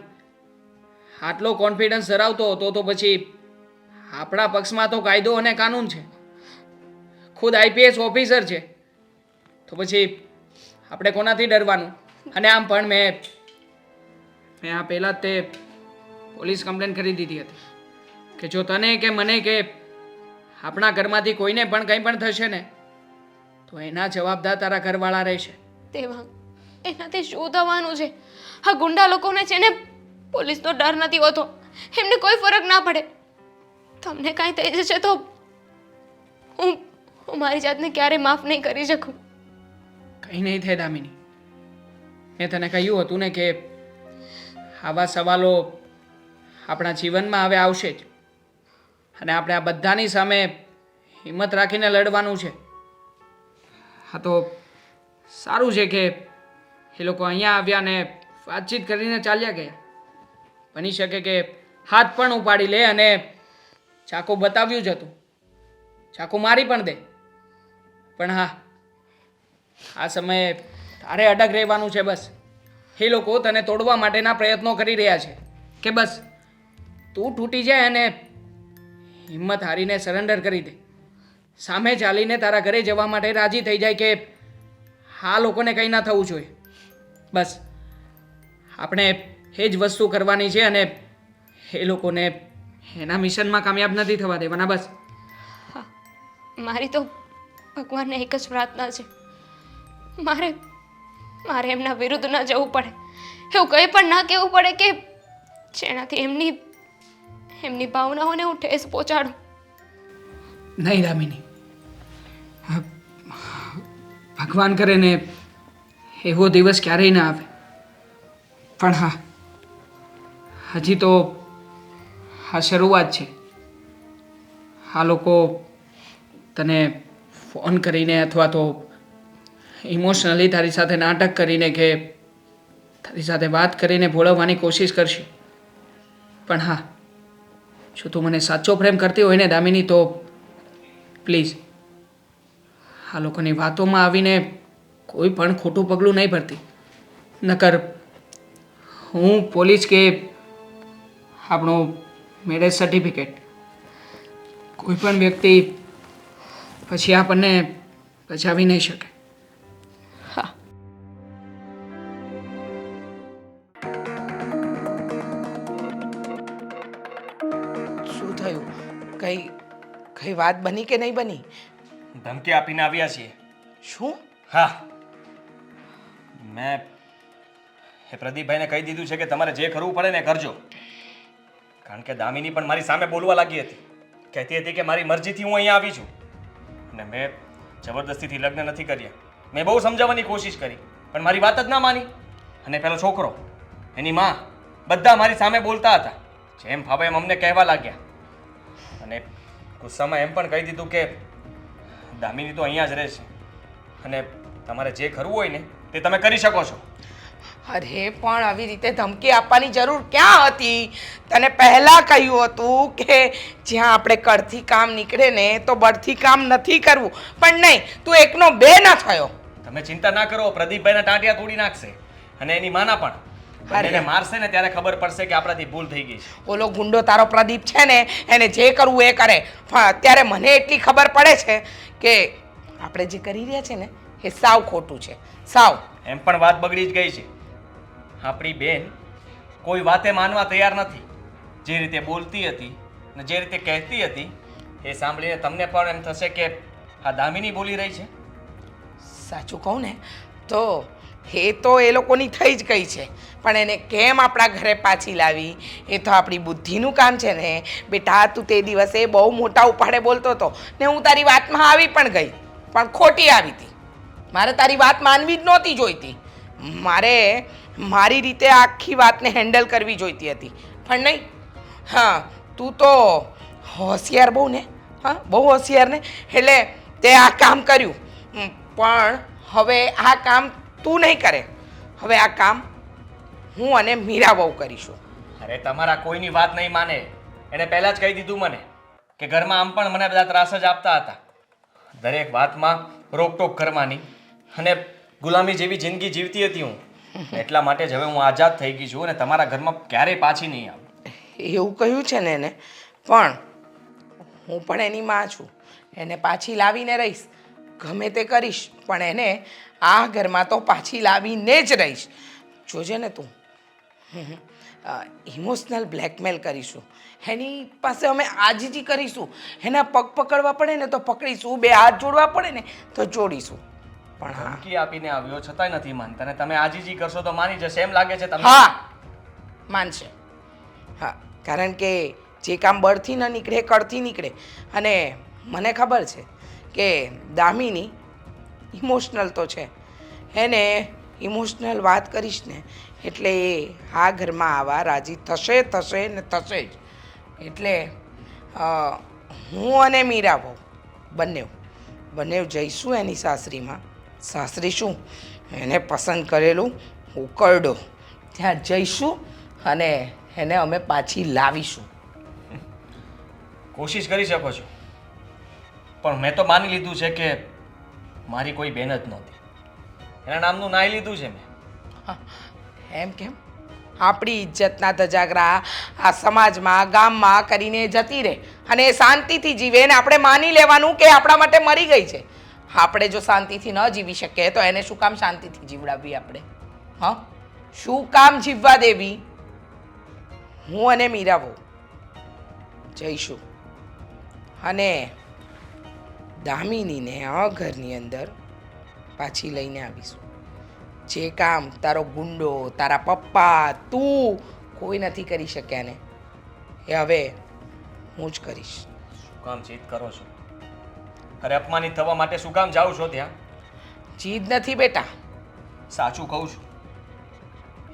આટલો કોન્ફિડન્સ ધરાવતો હતો તો પછી આપણા પક્ષમાં તો કાયદો અને કાનૂન છે. ખુદ આઈપીએસ ઓફિસર છે, તો પછી આપણે કોનાથી ડરવાનું? અને આમ પણ મેં આ પહેલાં જ તે પોલીસ કમ્પ્લેન કરી દીધી હતી કે જો તને કે મને કે આપણા ઘરમાંથી કોઈને પણ કંઈ પણ થશે ને તો એના જવાબદાર તારા ઘરવાળા રહેશે. દેવાંગ, એનાથી શું થવાનું છે? આ ગુંડા લોકોને છે ને પોલીસનો ડર નથી હોતો, એમને કોઈ ફરક ના પડે. તમને કાંઈ થઈ જશે તો હું મારી જાતને ક્યારેય માફ નહીં કરી શકું. કંઈ નહીં થાય દામિની. મેં તને કહ્યું હતું ને કે આવા સવાલો આપણા જીવનમાં હવે આવશે જ, અને આપણે આ બધાની સામે હિંમત રાખીને લડવાનું છે. હા, તો સારું છે કે એ લોકો અહીંયા આવ્યા ને વાતચીત કરીને ચાલ્યા ગયા. બની શકે કે હાથ પણ ઉપાડી લે અને ચાકુ બતાવ્યું જ હતું, ચાકુ મારી પણ દે. પણ હા, આ સમયે તારે અડગ રહેવાનું છે. બસ એ લોકો તને તોડવા માટેના પ્રયત્નો કરી રહ્યા છે કે બસ તું તૂટી જાય અને હિંમત હારીને સરેન્ડર કરી દે. સામે ચાલીને તારા ઘરે જવા માટે રાજી થઈ જાય કે આ લોકોને કંઈ ના થવું જોઈએ. બસ આપણે એ જ વસ્તુ કરવાની છે અને એ લોકોને એના મિશનમાં કામયાબ નથી થવા દેવાના. બસ મારી તો ભગવાનને એક જ પ્રાર્થના છે, મારે એમના વિરુદ્ધ ન જવું પડે, એવું કંઈ પણ ના કહેવું પડે કે જેનાથી એમની ભાવનાઓને હું ઠેસ પહોંચાડું. નહીં દામિની, ભગવાન કરે ને એવો દિવસ ક્યારેય ના આવે. પણ હા, હજી તો આ શરૂઆત છે. આ લોકો તને ફોન કરીને અથવા તો ઇમોશનલી તારી સાથે નાટક કરીને કે તારી સાથે વાત કરીને ભોળવવાની કોશિશ કરશે. પણ હા, જો તું મને સાચો પ્રેમ કરતી હોય ને દામિની, તો પ્લીઝ આ લોકોની વાતોમાં આવીને કોઈ પણ ખોટું પગલું નહીં ભરતી. નકર હું પોલીસ કે આપણું મેરેજ સર્ટિફિકેટ કોઈ પણ વ્યક્તિ પછી આપણને બચાવી નહીં શકે. શું થયું? કઈ વાત બની કે નહીં બની? ધમકી આપીને આવ્યા છીએ. શું? હા, મેં એ પ્રદીપભાઈને કહી દીધું છે કે તમારે જે કરવું પડે ને કરજો. કારણ કે દામિની પણ મારી સામે બોલવા લાગી હતી, કહેતી હતી કે મારી મરજીથી હું અહીંયા આવી છું અને મેં જબરદસ્તીથી લગ્ન નથી કર્યા. મેં બહુ સમજાવવાની કોશિશ કરી પણ મારી વાત જ ના માની. અને પેલો છોકરો, એની માં, બધા મારી સામે બોલતા હતા, જેમ ફાવે એમ અમને કહેવા લાગ્યા. અને ગુસ્સામાં એમ પણ કહી દીધું કે દામિની તો અહીંયા જ રહેશે અને તમારે જે કરવું હોય ને તે તમે કરી શકો છો. અરે પણ આવી રીતે ધમકી આપવાની જરૂર ક્યાં હતી? તને પહેલા કહ્યું હતું કે જ્યાં આપણે કળથી કામ નીકળે ને તો બળથી કામ નથી કરવું. પણ નહીં, તું એકનો બે ન થયો. તમે ચિંતા ના કરો, પ્રદીપભાઈના ટાંટિયા તોડી નાખશે અને એની માના પણ. એને મારશે ને ત્યારે ખબર પડશે કે આપણાથી ભૂલ થઈ ગઈ છે. ઓલો ગુંડો તારો પ્રદીપ છે ને, એને જે કરવું એ કરે. પણ અત્યારે મને એટલી ખબર પડે છે કે આપણે જે કરી રહ્યા છે ને એ સાવ ખોટું છે, સાવ. એમ પણ વાત બગડી જ ગઈ છે. આપણી બેન કોઈ વાતે માનવા તૈયાર નથી. જે રીતે બોલતી હતી ને જે રીતે કહેતી હતી એ સાંભળીને તમને પણ એમ થશે કે આ દામિની બોલી રહી છે. સાચું કહું ને તો એ તો એ લોકોની થઈ જ ગઈ છે, પણ એને કેમ આપણા ઘરે પાછી લાવી એ તો આપણી બુદ્ધિનું કામ છે ને. બેટા, તું તે દિવસે બહુ મોટા ઉપાડે બોલતો હતો ને હું તારી વાતમાં આવી પણ ગઈ, પણ ખોટી આવી હતી. મારે તારી વાત માનવી જ નહોતી જોઈતી. મારે મારી રીતે આખી વાતને હેન્ડલ કરવી જોઈતી હતી, પણ નહીં. હા, તું તો હોશિયાર બહુ ને. હા, બહુ હોશિયાર ને, એટલે તે આ કામ કર્યું. પણ હવે આ કામ તું નહીં કરે, હવે આ કામ હું અને મીરા બહુ કરીશું. અરે તમારા કોઈની વાત નહીં માને. એને પહેલાં જ કહી દીધું મને કે ઘરમાં આમ પણ મને બધા ત્રાસ જ આપતા હતા. દરેક વાતમાં રોકટોક કરવાની અને ગુલામી જેવી જિંદગી જીવતી હતી હું. એટલા માટે જ હવે હું આઝાદ થઈ ગઈ છું અને તમારા ઘરમાં ક્યારેય પાછી નહીં આવું. એવું કહ્યું છે ને એને, પણ હું પણ એની માં છું. એને પાછી લાવીને રહીશ, ગમે તે કરીશ, પણ એને આ ઘરમાં તો પાછી લાવીને જ રહીશ. જોજે ને તું. ઇમોશનલ બ્લેકમેલ કરીશું. એની પાસે અમે આજીજી કરીશું. એના પગ પકડવા પડે ને તો પકડીશું, બે હાથ જોડવા પડે ને તો જોડીશું. પણ હા, ધમકી આપીને આવ્યો છતાંય નથી માનતા અને તમે આજીજી કરશો તો માની જશે એમ લાગે છે તમને? હા, માનશે. હા, કારણ કે જે કામ બળથી ન નીકળે કળથી નીકળે. અને મને ખબર છે કે દામિની ઇમોશનલ તો છે. એને ઇમોશનલ વાત કરીશ ને એટલે એ આ ઘરમાં આવા રાજી થશે ને થશે જ. એટલે હું અને મીરા બહુ બંને જઈશું એની સાસરીમાં. સાસરી શું, એને પસંદ કરેલું ઉકરડો, ત્યાં જઈશું અને એને અમે પાછી લાવીશું. કોશિશ કરી શકો છો પણ મેં તો માની લીધું છે કે મારી કોઈ બહેન જ નહોતી. એના નામનું નાઈ લીધું છે મેં. એમ કેમ? આપણી ઇજ્જતના ધજાગરા આ સમાજમાં ગામમાં કરીને જતી રહે અને એ શાંતિથી જીવે ને આપણે માની લેવાનું કે આપણા માટે મરી ગઈ છે. આપણે જો શાંતિથી ન જીવી શકીએ તો એને શું કામ શાંતિથી જીવડાવવી આપણે? હા, શું કામ જીવવા દેવી? હું અને મીરાબો જઈશું અને દામિનીને આ ઘરની અંદર પાછી લઈને આવીશું. જે કામ તારો ગુંડો, તારા પપ્પા, તું કોઈ નથી કરી શક્યા ને એ હવે હું જ કરીશ. શું કામ જીદ કરો છો? અરે અપમાનિત થવા માટે શું કામ જાઓ છો ત્યાં? જીદ નથી બેટા. સાચું કહું છું,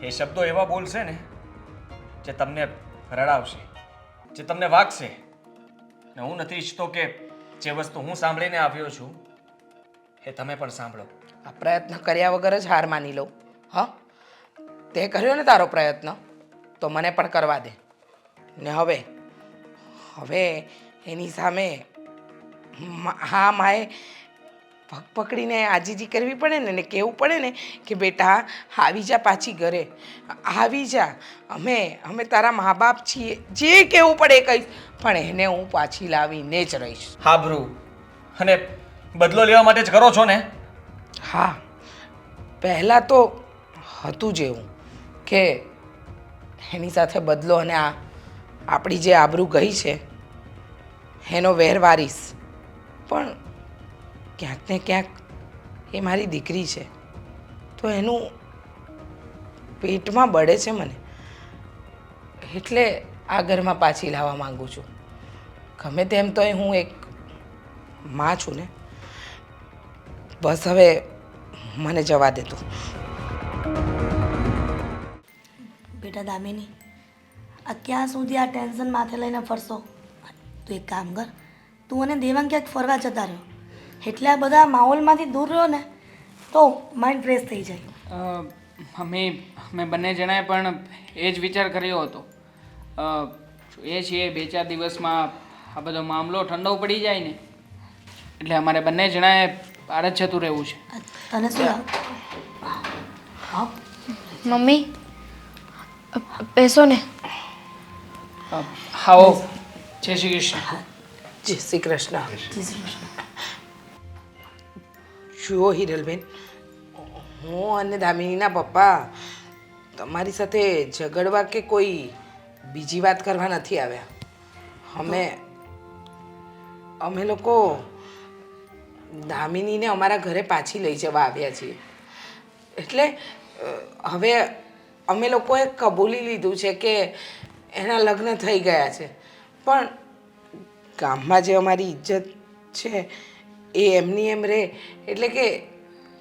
એ શબ્દો એવા બોલશે ને જે તમને રડાવશે, જે તમને વાગશે. ને હું નથી ઈચ્છતો કે જે વસ્તુ હું સાંભળીને આવ્યો છું એ તમે પણ સાંભળો. આ પ્રયત્ન કર્યા વગર જ હાર માની લઉં? હા, તે કર્યો ને તારો પ્રયત્ન, તો મને પણ કરવા દે. ને હવે એની સામે હા માએ પગ પકડીને આજીજી કરવી પડે ને કહેવું પડે ને કે બેટા આવી જા પાછી ઘરે, આવી જા, અમે તારા મા બાપ છીએ, જે કહેવું પડે એ કહીશ, પણ એને હું પાછી લાવીને જ રહીશ. હાબરું અને બદલો લેવા માટે જ કરો છો ને? હા, પહેલાં તો હતું જ એવું કે એની સાથે બદલો અને આ આપણી જે આબરૂ ગઈ છે એનો વેર વારીશ, પણ ક્યાંક ને ક્યાંક એ મારી દીકરી છે તો એનું પેટમાં બળે છે મને, એટલે આ ઘરમાં પાછી લાવવા માંગુ છું. ગમે તેમ તોય હું એક માં છું ને. બસ હવે મને જવા દે તું. બેટા દામિની, આ ક્યાં સુધી આ ટેન્શન માથે લઈને ફરશો? તું એક કામ કર, તું અને દેવાંગ ક્યાંક ફરવા જતા રહ્યો, એટલે આ બધા માહોલમાંથી દૂર રહ્યો ને તો માઇન્ડ ફ્રેશ થઈ જાય. મમ્મી, અમે બંને જણાએ પણ એ જ વિચાર કર્યો હતો. એ છીએ 2-4 દિવસમાં આ બધો મામલો ઠંડો પડી જાય ને એટલે અમારે બંને જણાએ બહાર જ જતું રહેવું છે. તને શું લાગે? હા, મમ્મી બેસો ને. આવો. જય શ્રી કૃષ્ણ. જય શ્રી કૃષ્ણ. જય શ્રી કૃષ્ણ. જુઓ હિરલબેન, હું અને દામિનીના પપ્પા તમારી સાથે ઝઘડવા કે કોઈ બીજી વાત કરવા નથી આવ્યા. અમે લોકો દામિનીને અમારા ઘરે પાછી લઈ જવા આવ્યા છીએ. એટલે હવે અમે લોકોએ કબૂલી લીધું છે કે એના લગ્ન થઈ ગયા છે, પણ ગામમાં જે અમારી ઇજ્જત છે એ એમની એમ રહે, એટલે કે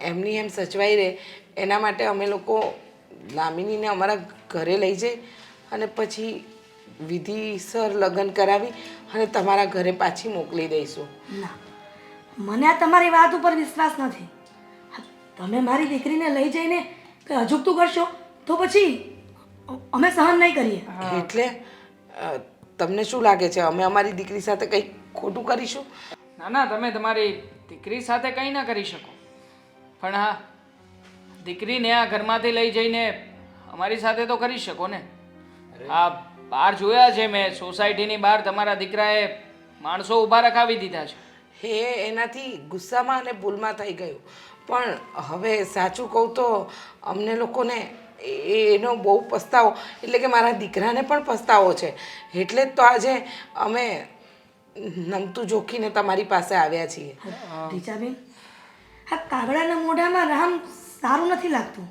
એમની એમ સચવાઈ રહે એના માટે અમે લોકો દામિનીને અમારા ઘરે લઈ જઈ અને પછી વિધિસર લગ્ન કરાવી અને તમારા ઘરે પાછી મોકલી દઈશું. ના, મને આ તમારી વાત ઉપર વિશ્વાસ નથી. તમે મારી દીકરીને લઈ જઈને કંઈ અજુગતું કરશો તો પછી અમે સહન નહીં કરીએ. એટલે તમને શું લાગે છે અમે અમારી દીકરી સાથે કંઈ ખોટું કરીશું? ના ના, તમે તમારી દીકરી સાથે કંઈ ના કરી શકો, પણ હા, દીકરીને આ ઘરમાંથી લઈ જઈને અમારી સાથે તો કરી શકો ને. આ બહાર જોયા છે મેં, સોસાયટીની બહાર તમારા દીકરાએ માણસો ઊભા રખાવી દીધા છે. એ એનાથી ગુસ્સામાં અને ભૂલમાં થઈ ગયું, પણ હવે સાચું કહું તો અમને લોકોને એનો બહુ પસ્તાવો, એટલે કે મારા દીકરાને પણ પસ્તાવો છે. એટલે જ તો આજે અમે નમતું જોખીને તમારી પાસે આવ્યા છીએ. રીચાબેન, આ કાગડાના મોઢામાં રામ સારું નથી લાગતું.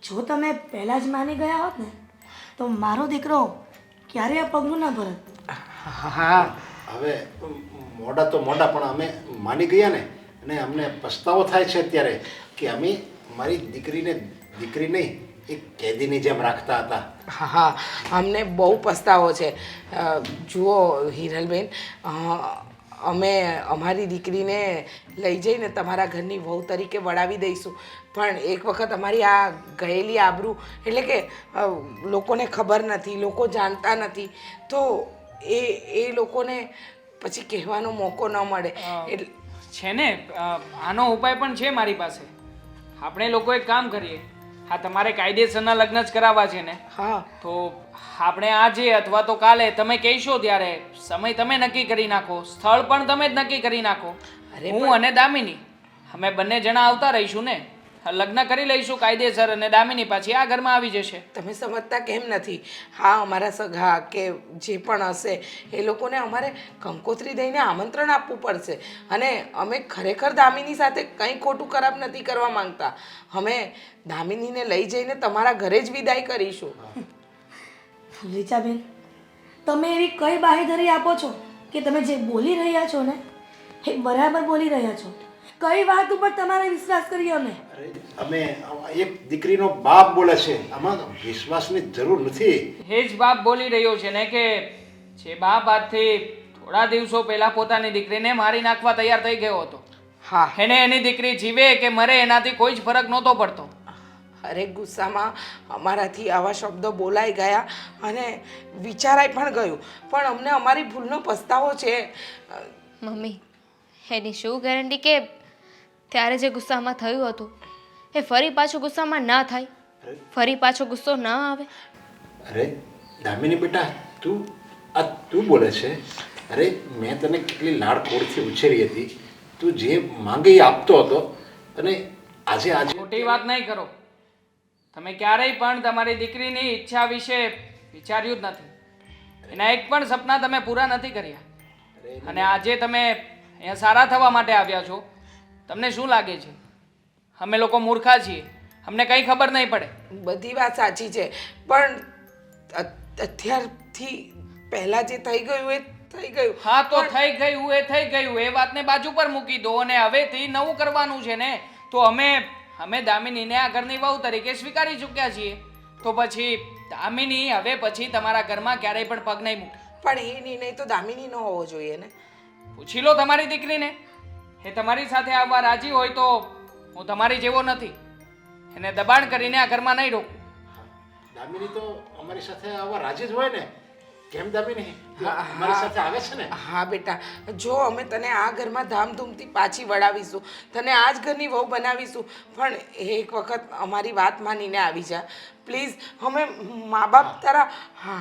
જો તમે પહેલાં જ માની ગયા હોત ને તો મારો દીકરો ક્યારેય પગલું ના ભરત. હા, હવે મોડા તો મોડા પણ અમે માની ગયા ને, અને અમને પસ્તાવો થાય છે અત્યારે કે અમે મારી દીકરીને દીકરી નહીં એક કેદીની જેમ રાખતા હતા. હા, અમને બહુ પસ્તાવો છે. જુઓ હિરલબેન, અમે અમારી દીકરીને લઈ જઈને તમારા ઘરની વહુ તરીકે વળાવી દઈશું, પણ એક વખત અમારી આ ગયેલી આબરૂ, એટલે કે લોકોને ખબર નથી, લોકો જાણતા નથી, તો એ લોકોને પછી કહેવાનો મોકો ન મળે. એટલે છે ને, આનો ઉપાય પણ છે મારી પાસે. આપણે લોકો એક કામ કરીએ, હા તમારે કાયદેસરના લગ્ન જ કરાવવા છે ને હા તો આપણે આજે અથવા તો કાલે તમે કહેશો ત્યારે સમય તમે નક્કી કરી નાખો, સ્થળ પણ તમે જ નક્કી કરી નાખો. હું અને દામિની અમે બંને જણા આવતા રહીશું ને, લગ્ન કરી લઈશું કાયદેસર અને દામિની પાછી આ ઘરમાં આવી જશે. તમે સમજતા કેમ નથી? હા અમારા સગા કે જે પણ હશે એ લોકોને અમારે કંકોત્રી દઈને આમંત્રણ આપવું પડશે. અને અમે ખરેખર દામિની સાથે કંઈ ખોટું ખરાબ નથી કરવા માંગતા. અમે દામિનીને લઈ જઈને તમારા ઘરે જ વિદાય કરીશું. રીચાબેન, તમે એવી કઈ બાહેધરી આપો છો કે તમે જે બોલી રહ્યા છો ને એ બરાબર બોલી રહ્યા છો? કઈ વાત ઉપર તમારે વિશ્વાસ કર્યો અમે? અરે અમે એક દીકરીનો બાપ બોલે છે, આમાં વિશ્વાસની જરૂર નથી. એ જ બાપ બોલી રહ્યો છે ને કે જે બાપ આજથી થોડા દિવસો પહેલા પોતાની દીકરીને મારી નાખવા તૈયાર થઈ ગયો હતો. હા એને એની દીકરી જીવે કે મરે એનાથી કોઈ જ ફરક નહોતો પડતો. અરે ગુસ્સામાં અમારાથી આવા શબ્દો બોલાઈ ગયા અને વિચારાઈ પણ ગયું, પણ અમને અમારી ભૂલનો પસ્તાવો છે. મમ્મી, એની શું ગેરંટી કે ત્યારે જે ગુસ્સામાં થયું હતું એ ફરી પાછું ગુસ્સામાં ના થાય, ફરી પાછો ગુસ્સો ના આવે? અરે દામિની બેટા, તું બોલે છે? અરે મેં તને કેટલી લાડકોડથી ઉછેરી હતી, તું જે માંગે એ આપતો હતો, અને આજે ખોટી વાત નહીં કરો. તમે ક્યારેય પણ તમારી દીકરીની ઈચ્છા વિશે વિચાર્યું જ નથી. એના એક પણ સપના તમે પૂરા નથી કર્યા. અને આજે તમે અહીંયા સારા થવા માટે આવ્યા છો. તમને શું લાગે છે અમે લોકો મૂર્ખા છીએ, અમને કંઈ ખબર નહીં પડે? બધી વાત સાચી છે, પણ અત્યારથી પહેલાં જે થઈ ગયું એ થઈ ગયું. હા તો થઈ ગયું એ થઈ ગયું, એ વાતને બાજુ પર મૂકી દો અને હવેથી નવું કરવાનું છે ને. તો અમે દામિનીને આ ઘરની વહુ તરીકે સ્વીકારી ચૂક્યા છીએ, તો પછી દામિની હવે પછી તમારા ઘરમાં ક્યારેય પણ પગ નહીં મૂકે. પણ એ નિર્ણય તો દામિનીનો હોવો જોઈએ ને. પૂછી લો તમારી દીકરીને, એ તમારી સાથે આવવા રાજી હોય તો હું તમારી જેવો નથી. એને દબાણ કરીને આ ઘરમાં નહીં રોકું. દામિની તો અમારી સાથે આવવા રાજી જ હોય ને. કેમ દામિની, અમારી સાથે આવે છે ને? હા બેટા, જો અમે તને આ ઘરમાં ધામધૂમથી પાછી વળાવીશું, તને આ જ ઘરની વહુ બનાવીશું, પણ એક વખત અમારી વાત માનીને આવી જા પ્લીઝ. અમે મા બાપ તારા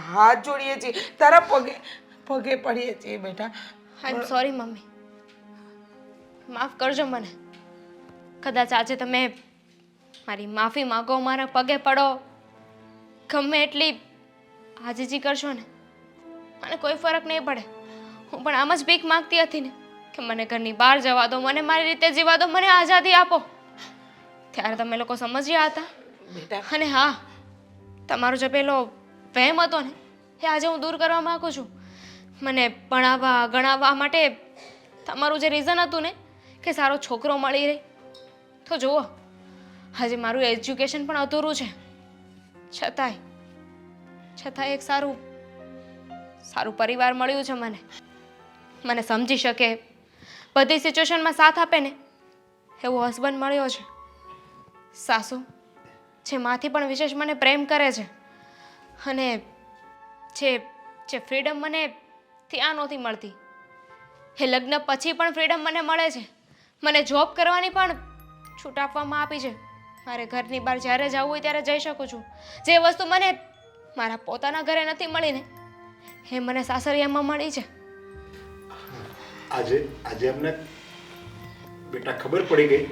હાથ જોડીએ છીએ, તારા પગે પડીએ છીએ બેટા. આઈ એમ સોરી મમ્મી, માફ કરજો મને. કદાચ આજે તમે મારી માફી માગો, મારા પગે પડો, ગમે એટલી આજીજી કરશો ને, મને કોઈ ફરક નહીં પડે. હું પણ આમ જ ભીખ માંગતી હતી ને કે મને ઘરની બહાર જવા દો, મને મારી રીતે જીવા દો, મને આઝાદી આપો. ત્યારે તમે લોકો સમજ્યા હતા. બેટા અને હા, તમારો જે પેલો વહેમ હતો ને એ આજે હું દૂર કરવા માંગુ છું. મને ભણાવવા ગણાવવા માટે તમારું જે રીઝન હતું ને કે સારો છોકરો મળી રહે, તો જુઓ હજી મારું એજ્યુકેશન પણ અધૂરું છે. છતાંય એક સારું પરિવાર મળ્યું છે મને સમજી શકે, બધી સિચ્યુએશનમાં સાથ આપે ને એવો હસબન્ડ મળ્યો છે. સાસુ જે માથી પણ વિશેષ મને પ્રેમ કરે છે, અને જે ફ્રીડમ મને ત્યાં નહોતી મળતી એ લગ્ન પછી પણ ફ્રીડમ મને મળે છે. મને જોબ કરવાની પણ છૂટ આપવામાં આપી છે. મારે ઘરની બહાર જ્યારે જવું હોય ત્યારે જઈ શકું છું. જે વસ્તુ મને મારા પોતાના ઘરે નથી મળી ને એ મને સાસરિયામાં મળી છે. આજે અમને બેટા ખબર પડી ગઈ,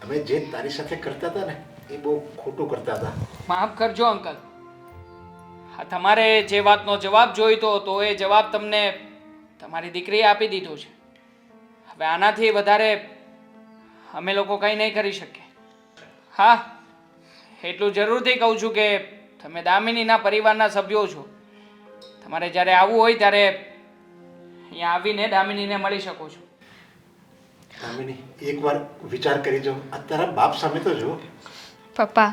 અમે જે તારી સાથે કરતા હતા ને એ બહુ ખોટું કરતા હતા. માફ કરજો અંકલ, હા તમારે જે વાતનો જવાબ જોઈતો હતો એ જવાબ તમને તમારી દીકરીએ આપી દીધો છે. હવે આનાથી વધારે અમે લોકો કંઈ નહીં કરી શકીએ. હા એટલું જરૂરથી કહું છું કે તમે દામિનીના પરિવારના સભ્યો છો. તમારે જ્યારે આવવું હોય ત્યારે અહીંયા આવીને દામિનીને મળી શકો છો. દામિની, એકવાર વિચાર કરી જો, આ તારા બાપ સામે તો જો. પપ્પા,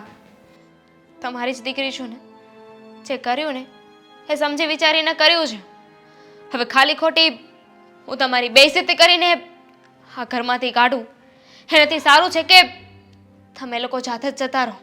તમારી જ દીકરી છું ને, જે કર્યું ને એ સમજી વિચારીને કર્યું છે. હવે ખાલી ખોટી હું તમારી બેઇજ્જતી કરીને આ ઘરમાંથી કાઢું એનાથી સારું છે કે તમે લોકો જાતે જ જતા રહો.